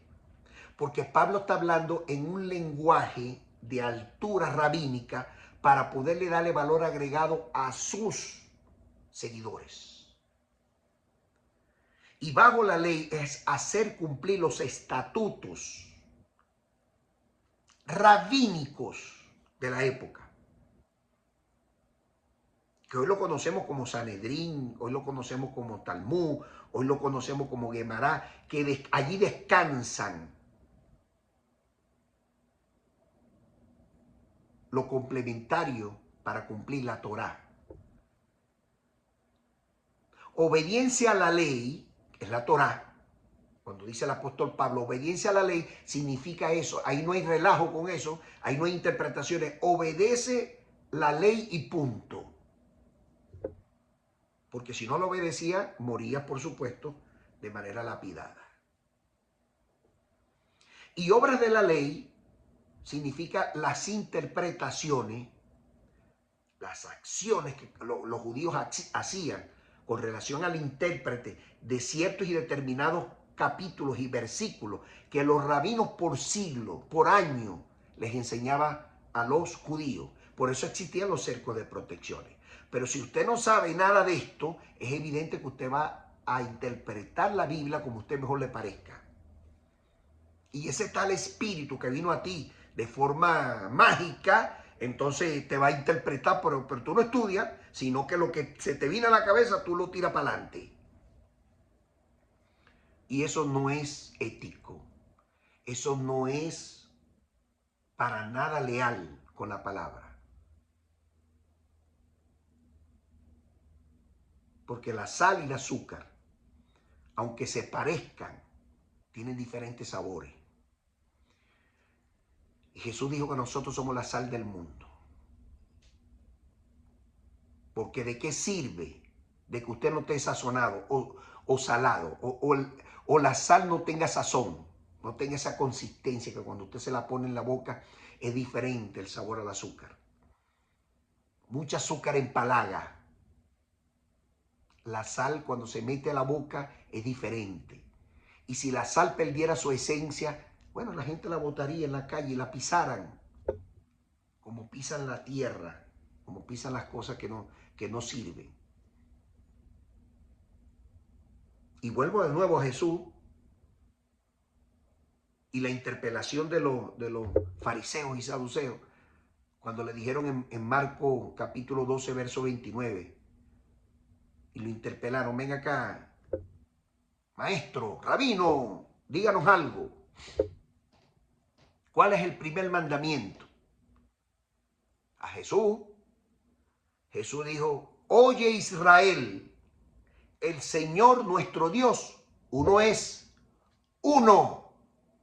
porque Pablo está hablando en un lenguaje de altura rabínica para poderle darle valor agregado a sus seguidores. Y bajo la ley es hacer cumplir los estatutos rabínicos de la época, que hoy lo conocemos como Sanedrín, hoy lo conocemos como Talmud, hoy lo conocemos como Guemará, que allí descansan lo complementario para cumplir la Torá. Obediencia a la ley, que es la Torá. Cuando dice el apóstol Pablo, obediencia a la ley significa eso. Ahí no hay relajo con eso, ahí no hay interpretaciones. Obedece la ley y punto. Porque si no lo obedecía, moría, por supuesto, de manera lapidada. Y obras de la ley significa las interpretaciones, las acciones que los judíos hacían con relación al intérprete de ciertos y determinados capítulos y versículos que los rabinos por siglo, por año, les enseñaban a los judíos. Por eso existían los cercos de protecciones. Pero si usted no sabe nada de esto, es evidente que usted va a interpretar la Biblia como a usted mejor le parezca. Y ese tal espíritu que vino a ti de forma mágica, entonces te va a interpretar, pero tú no estudias, sino que lo que se te viene a la cabeza, tú lo tiras para adelante. Y eso no es ético. Eso no es para nada leal con la palabra. Porque la sal y el azúcar, aunque se parezcan, tienen diferentes sabores. Y Jesús dijo que nosotros somos la sal del mundo. Porque ¿de qué sirve de que usted no esté sazonado o salado o la sal no tenga sazón, no tenga esa consistencia que cuando usted se la pone en la boca es diferente el sabor al azúcar? Mucha azúcar empalaga. La sal cuando se mete a la boca es diferente. Y si la sal perdiera su esencia, bueno, la gente la botaría en la calle y la pisaran, como pisan la tierra, como pisan las cosas que no sirven. Y vuelvo de nuevo a Jesús y la interpelación de los fariseos y saduceos, cuando le dijeron en Marcos capítulo 12, verso 29, y lo interpelaron: ven acá, maestro, rabino, díganos algo. ¿Cuál es el primer mandamiento? A Jesús dijo: oye Israel, el Señor nuestro Dios, uno es, uno.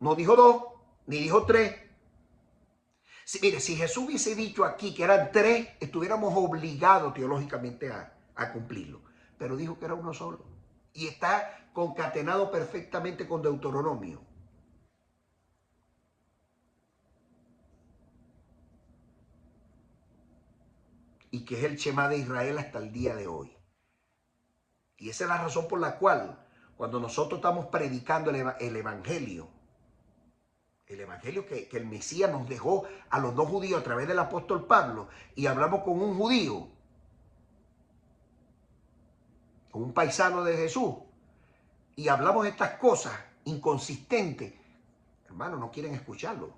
No dijo dos, ni dijo tres. Mire, si Jesús hubiese dicho aquí que eran tres, estuviéramos obligados teológicamente a cumplirlo. Pero dijo que era uno solo. Y está concatenado perfectamente con Deuteronomio. Y que es el Shema de Israel hasta el día de hoy. Y esa es la razón por la cual, cuando nosotros estamos predicando el Evangelio que el Mesías nos dejó a los no judíos a través del apóstol Pablo, y hablamos con un judío, con un paisano de Jesús, y hablamos estas cosas inconsistentes, hermano, no quieren escucharlo.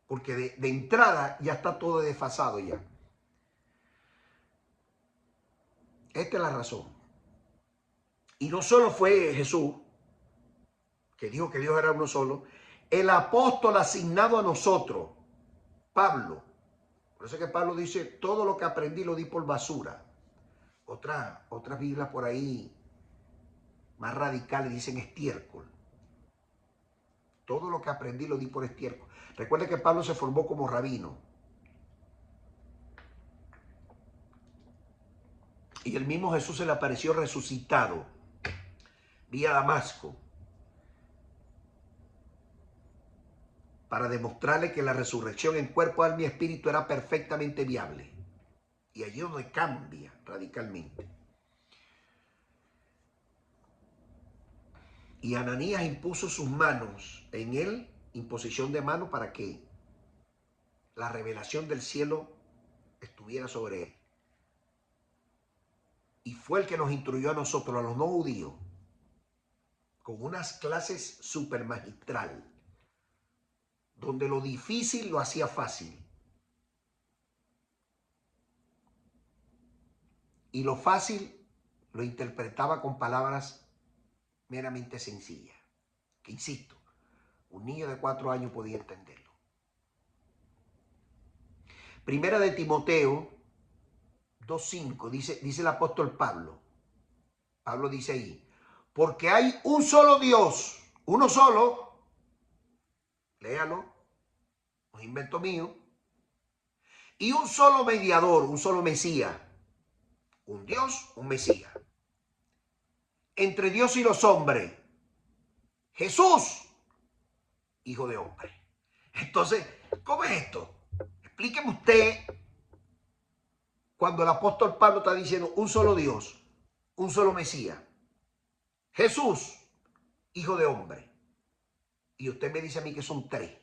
Porque de entrada ya está todo desfasado ya. Esta es la razón. Y no solo fue Jesús, que dijo que Dios era uno solo, el apóstol asignado a nosotros, Pablo. Por eso es que Pablo dice: todo lo que aprendí lo di por basura. Otras Biblias por ahí más radicales dicen estiércol. Todo lo que aprendí lo di por estiércol. Recuerde que Pablo se formó como rabino. Y el mismo Jesús se le apareció resucitado vía Damasco para demostrarle que la resurrección en cuerpo, alma y espíritu era perfectamente viable. Y allí es donde cambia radicalmente. Y Ananías impuso sus manos en él, imposición de manos, para que la revelación del cielo estuviera sobre él. y fue el que nos instruyó a nosotros, a los no judíos, con unas clases super magistral, donde lo difícil lo hacía fácil y lo fácil lo interpretaba con palabras meramente sencillas, que insisto, un niño de 4 años podía entenderlo. Primera de Timoteo 2:5 dice el apóstol Pablo. Pablo dice ahí, porque hay un solo Dios, uno solo, léalo, no es invento mío, y un solo mediador, un solo Mesías, un Dios, un Mesías, entre Dios y los hombres, Jesús, hijo de hombre. Entonces, ¿cómo es esto? Explíqueme usted cuando el apóstol Pablo está diciendo un solo Dios, un solo Mesías, Jesús, hijo de hombre. Y usted me dice a mí que son 3.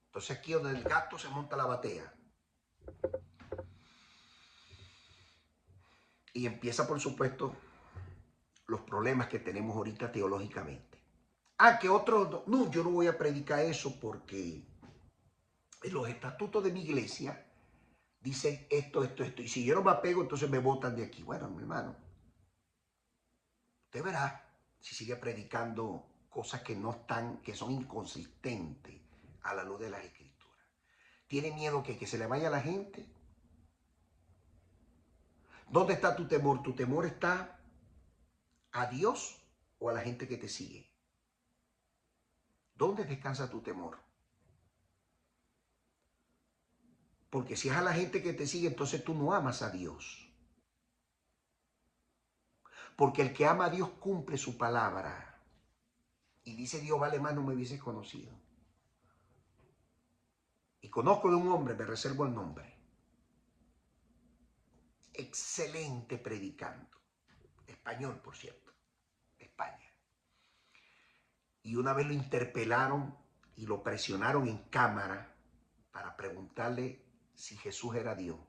Entonces aquí donde el gato se monta la batea. Y empieza, por supuesto, los problemas que tenemos ahorita teológicamente. Que otros, no, yo no voy a predicar eso porque en los estatutos de mi iglesia dicen esto. Y si yo no me apego, entonces me botan de aquí. Bueno, mi hermano, usted verá si sigue predicando cosas que no están, que son inconsistentes a la luz de las escrituras. ¿Tiene miedo que se le vaya a la gente? ¿Dónde está tu temor? ¿Tu temor está a Dios o a la gente que te sigue? ¿Dónde descansa tu temor? Porque si es a la gente que te sigue, entonces tú no amas a Dios. Porque el que ama a Dios cumple su palabra. Y dice Dios, vale más no me hubieses conocido. Y conozco de un hombre, me reservo el nombre. Excelente predicando. Español, por cierto. España. Y una vez lo interpelaron y lo presionaron en cámara para preguntarle si Jesús era Dios.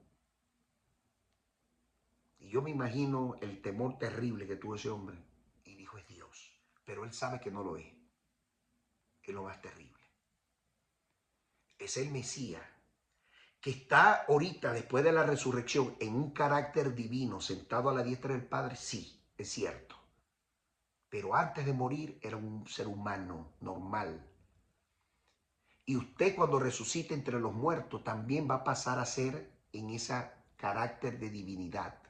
Y yo me imagino el temor terrible que tuvo ese hombre. Y dijo, es Dios. Pero él sabe que no lo es. Es lo más terrible. Es el Mesías, que está ahorita, después de la resurrección, en un carácter divino, sentado a la diestra del Padre. Sí, es cierto. Pero antes de morir era un ser humano normal. Y usted cuando resucite entre los muertos también va a pasar a ser en ese carácter de divinidad.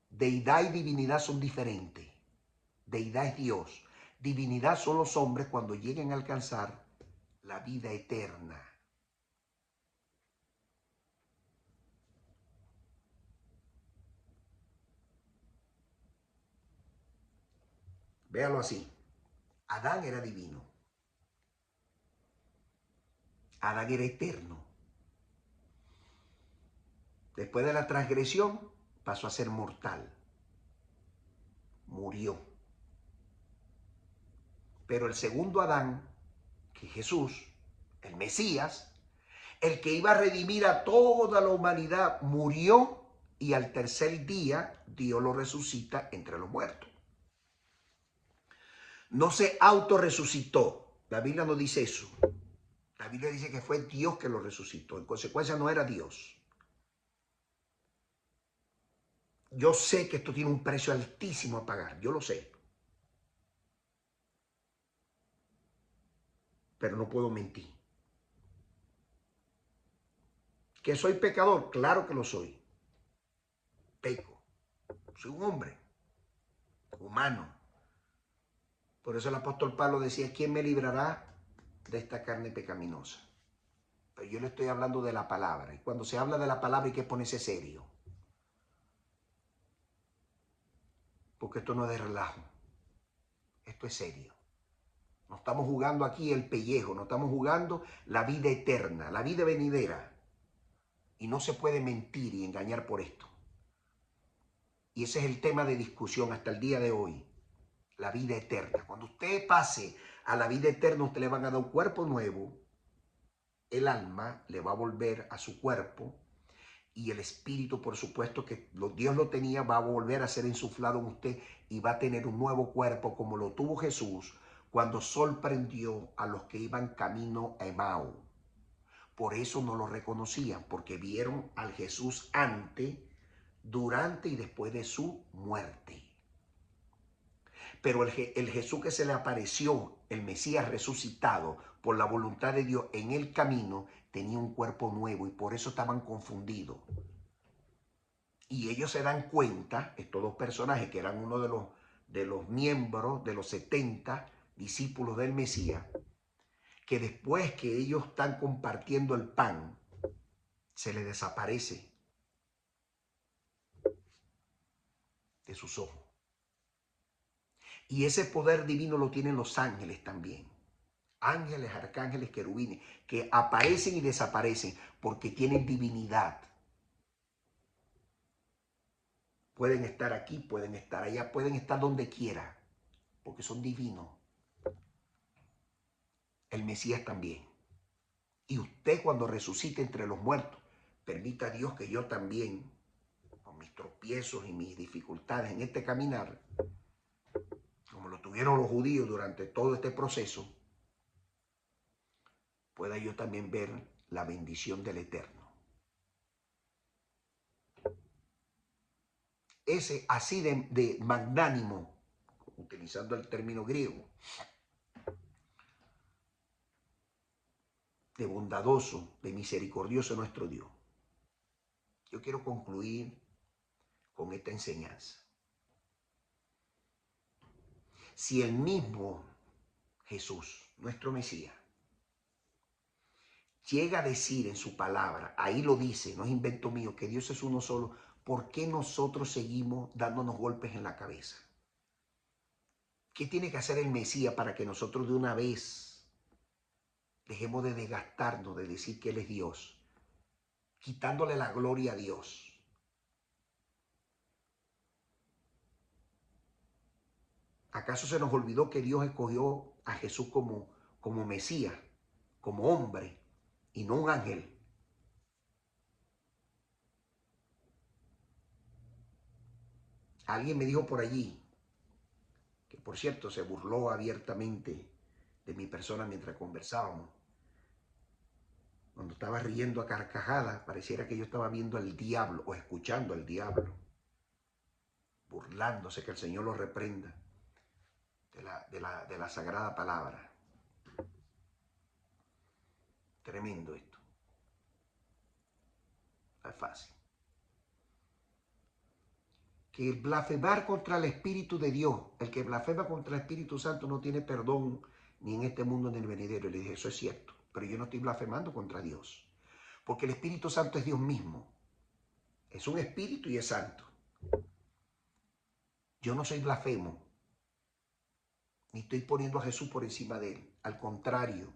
Deidad y divinidad son diferentes. Deidad es Dios. Divinidad son los hombres cuando lleguen a alcanzar la vida eterna. Véalo así. Adán era divino. Adán era eterno. Después de la transgresión pasó a ser mortal. Murió. Pero el segundo Adán, que Jesús, el Mesías, el que iba a redimir a toda la humanidad, murió y al tercer día Dios lo resucita entre los muertos. No se autorresucitó. La Biblia no dice eso. La Biblia dice que fue Dios que lo resucitó. En consecuencia no era Dios. Yo sé que esto tiene un precio altísimo a pagar. Yo lo sé. Pero no puedo mentir. ¿Que soy pecador? Claro que lo soy. Peco. Soy un hombre humano. Por eso el apóstol Pablo decía, ¿quién me librará de esta carne pecaminosa? Pero yo le estoy hablando de la palabra. Y cuando se habla de la palabra hay que ponerse serio. Porque esto no es de relajo. Esto es serio. No estamos jugando aquí el pellejo. No estamos jugando la vida eterna, la vida venidera. Y no se puede mentir y engañar por esto. Y ese es el tema de discusión hasta el día de hoy. La vida eterna. Cuando usted pase a la vida eterna, usted le van a dar un cuerpo nuevo. El alma le va a volver a su cuerpo y el Espíritu, por supuesto, que Dios lo tenía, va a volver a ser insuflado en usted y va a tener un nuevo cuerpo como lo tuvo Jesús cuando sorprendió a los que iban camino a Emau. Por eso no lo reconocían, porque vieron al Jesús antes, durante y después de su muerte. Pero el Jesús que se le apareció, el Mesías resucitado por la voluntad de Dios en el camino, tenía un cuerpo nuevo y por eso estaban confundidos. Y ellos se dan cuenta, estos dos personajes que eran uno de los miembros de los 70 discípulos del Mesías, que después que ellos están compartiendo el pan, se les desaparece de sus ojos. Y ese poder divino lo tienen los ángeles también. Ángeles, arcángeles, querubines, que aparecen y desaparecen porque tienen divinidad. Pueden estar aquí, pueden estar allá, pueden estar donde quiera, porque son divinos. El Mesías también. Y usted cuando resucite entre los muertos, permita a Dios que yo también, con mis tropiezos y mis dificultades en este caminar, como lo tuvieron los judíos durante todo este proceso, pueda yo también ver la bendición del Eterno. Ese así de magnánimo, utilizando el término griego, de bondadoso, de misericordioso nuestro Dios. Yo quiero concluir con esta enseñanza. Si el mismo Jesús, nuestro Mesías, llega a decir en su palabra, ahí lo dice, no es invento mío, que Dios es uno solo, ¿por qué nosotros seguimos dándonos golpes en la cabeza? ¿Qué tiene que hacer el Mesías para que nosotros de una vez dejemos de desgastarnos, de decir que Él es Dios, quitándole la gloria a Dios? ¿Acaso se nos olvidó que Dios escogió a Jesús como Mesías, como hombre y no un ángel? Alguien me dijo por allí, que por cierto se burló abiertamente de mi persona mientras conversábamos. Cuando estaba riendo a carcajadas, pareciera que yo estaba viendo al diablo o escuchando al diablo, burlándose, que el Señor lo reprenda de la sagrada palabra. Tremendo esto. No es fácil. Que el blasfemar contra el Espíritu de Dios, el que blasfema contra el Espíritu Santo no tiene perdón ni en este mundo ni en el venidero. Y le dije, eso es cierto, pero yo no estoy blasfemando contra Dios. Porque el Espíritu Santo es Dios mismo. Es un espíritu y es santo. Yo no soy blasfemo, ni estoy poniendo a Jesús por encima de él. Al contrario,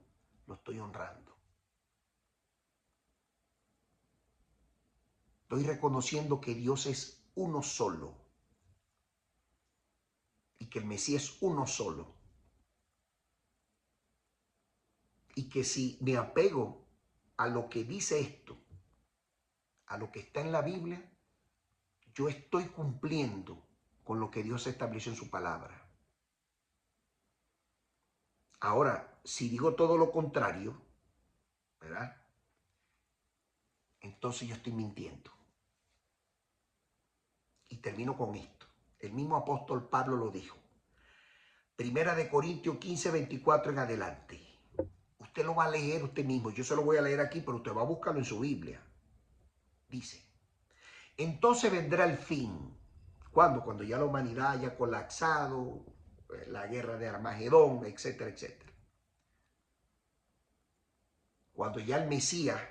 lo estoy honrando. Estoy reconociendo que Dios es uno solo y que el Mesías es uno solo. Y que si me apego a lo que dice esto, a lo que está en la Biblia, yo estoy cumpliendo con lo que Dios estableció en su palabra. Ahora, si digo todo lo contrario, ¿verdad? Entonces yo estoy mintiendo. Y termino con esto. El mismo apóstol Pablo lo dijo. Primera de Corintios 15, 24 en adelante. Usted lo va a leer usted mismo. Yo se lo voy a leer aquí, pero usted va a buscarlo en su Biblia. Dice, entonces vendrá el fin. ¿Cuándo? Cuando ya la humanidad haya colapsado, la guerra de Armagedón, etcétera, etcétera. Cuando ya el Mesías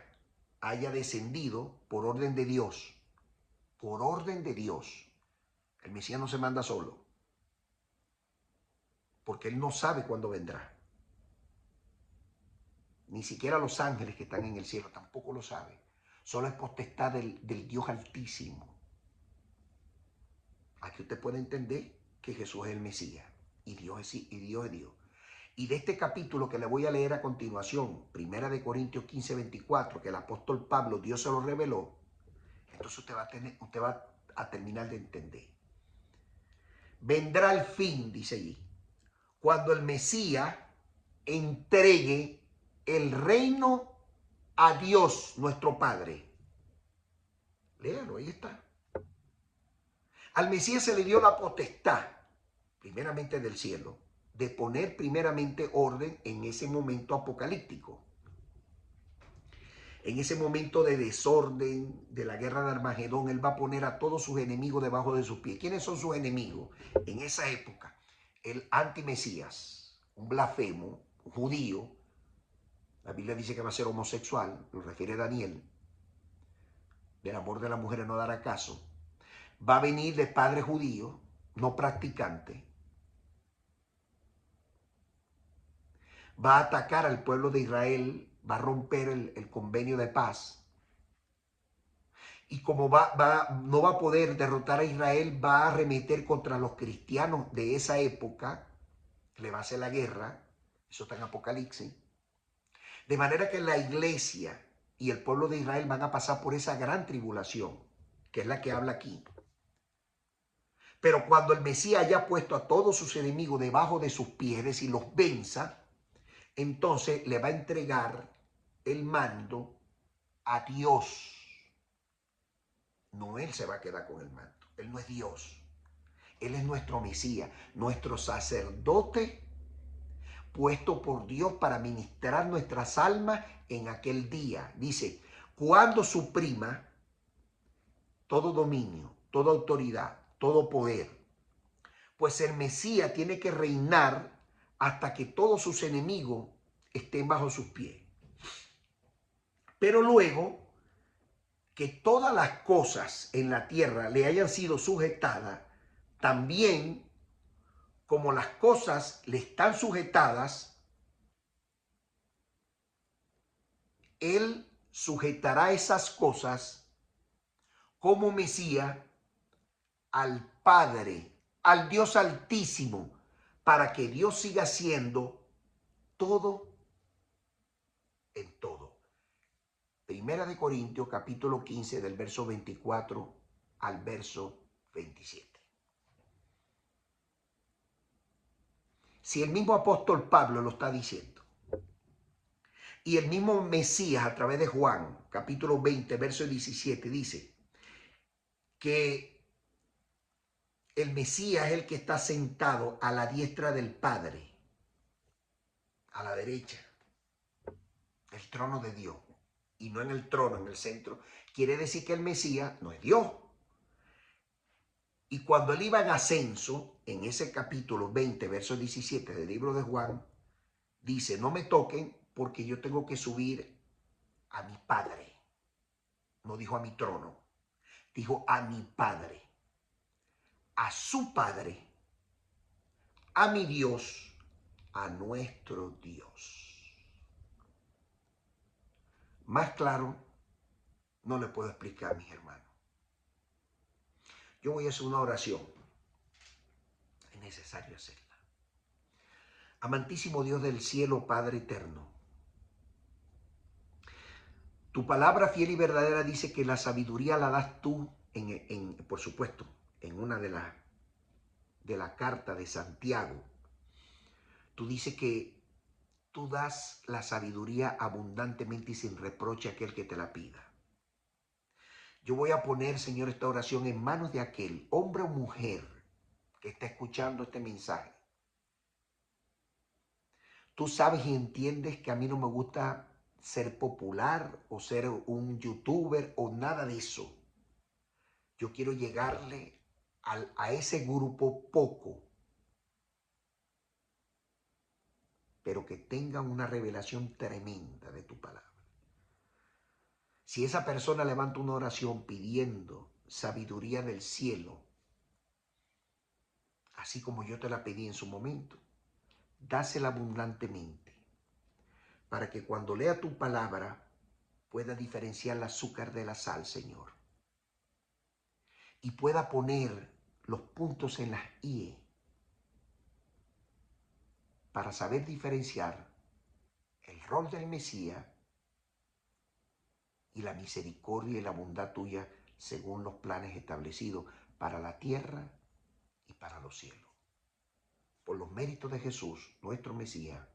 haya descendido por orden de Dios. Por orden de Dios. El Mesías no se manda solo. Porque Él no sabe cuándo vendrá. Ni siquiera los ángeles que están en el cielo tampoco lo saben. Solo es potestad del Dios Altísimo. Aquí usted puede entender que Jesús es el Mesías. Y Dios es Dios. Y de este capítulo que le voy a leer a continuación, Primera de Corintios 15, 24, que el apóstol Pablo, Dios se lo reveló, Entonces usted va a terminar de entender. Vendrá el fin, dice allí, cuando el Mesías entregue el reino a Dios, nuestro Padre. Léalo, ahí está. Al Mesías se le dio la potestad, primeramente del cielo, de poner primeramente orden en ese momento apocalíptico. En ese momento de desorden, de la guerra de Armagedón, él va a poner a todos sus enemigos debajo de sus pies. ¿Quiénes son sus enemigos? En esa época, el antimesías, un blasfemo, un judío. La Biblia dice que va a ser homosexual, lo refiere Daniel. Del amor de la mujer no dará caso. Va a venir de padre judío, no practicante. Va a atacar al pueblo de Israel, va a romper el convenio de paz. Y como no va a poder derrotar a Israel, va a arremeter contra los cristianos de esa época, le va a hacer la guerra, eso está en Apocalipsis. De manera que la iglesia y el pueblo de Israel van a pasar por esa gran tribulación, que es la que habla aquí. Pero cuando el Mesías haya puesto a todos sus enemigos debajo de sus pies y los venza, entonces le va a entregar el mando a Dios. No, él se va a quedar con el mando. Él no es Dios. Él es nuestro Mesías, nuestro sacerdote puesto por Dios para ministrar nuestras almas en aquel día. Dice, cuando suprima todo dominio, toda autoridad, todo poder. Pues el Mesías tiene que reinar hasta que todos sus enemigos estén bajo sus pies. Pero luego que todas las cosas en la tierra le hayan sido sujetadas, también como las cosas le están sujetadas, él sujetará esas cosas como Mesías al Padre, al Dios Altísimo, para que Dios siga siendo todo en todo. Primera de Corintios, capítulo 15, del verso 24 al verso 27. Si el mismo apóstol Pablo lo está diciendo, y el mismo Mesías a través de Juan, capítulo 20, verso 17, dice que el Mesías es el que está sentado a la diestra del Padre, a la derecha, el trono de Dios, y no en el trono, en el centro. Quiere decir que el Mesías no es Dios. Y cuando él iba en ascenso, en ese capítulo 20, verso 17 del libro de Juan, dice, no me toquen porque yo tengo que subir a mi Padre. No dijo a mi trono, dijo a mi Padre, a su Padre, a mi Dios, a nuestro Dios. Más claro, no le puedo explicar, mis hermanos. Yo voy a hacer una oración. Es necesario hacerla. Amantísimo Dios del cielo, Padre eterno. Tu palabra fiel y verdadera dice que la sabiduría la das tú, por supuesto, en una de la carta de Santiago. Tú dices que tú das la sabiduría abundantemente y sin reproche a aquel que te la pida. Yo voy a poner, Señor, esta oración en manos de aquel hombre o mujer que está escuchando este mensaje. Tú sabes y entiendes que a mí no me gusta ser popular o ser un youtuber o nada de eso. Yo quiero llegarle a ese grupo poco, pero que tengan una revelación tremenda de tu palabra. Si esa persona levanta una oración pidiendo sabiduría del cielo, así como yo te la pedí en su momento, dásela abundantemente, para que cuando lea tu palabra pueda diferenciar el azúcar de la sal, Señor, y pueda poner los puntos en las IE para saber diferenciar el rol del Mesías y la misericordia y la bondad tuya según los planes establecidos para la tierra y para los cielos. Por los méritos de Jesús, nuestro Mesías.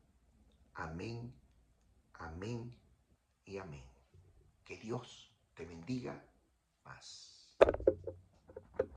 Amén, amén y amén. Que Dios te bendiga más.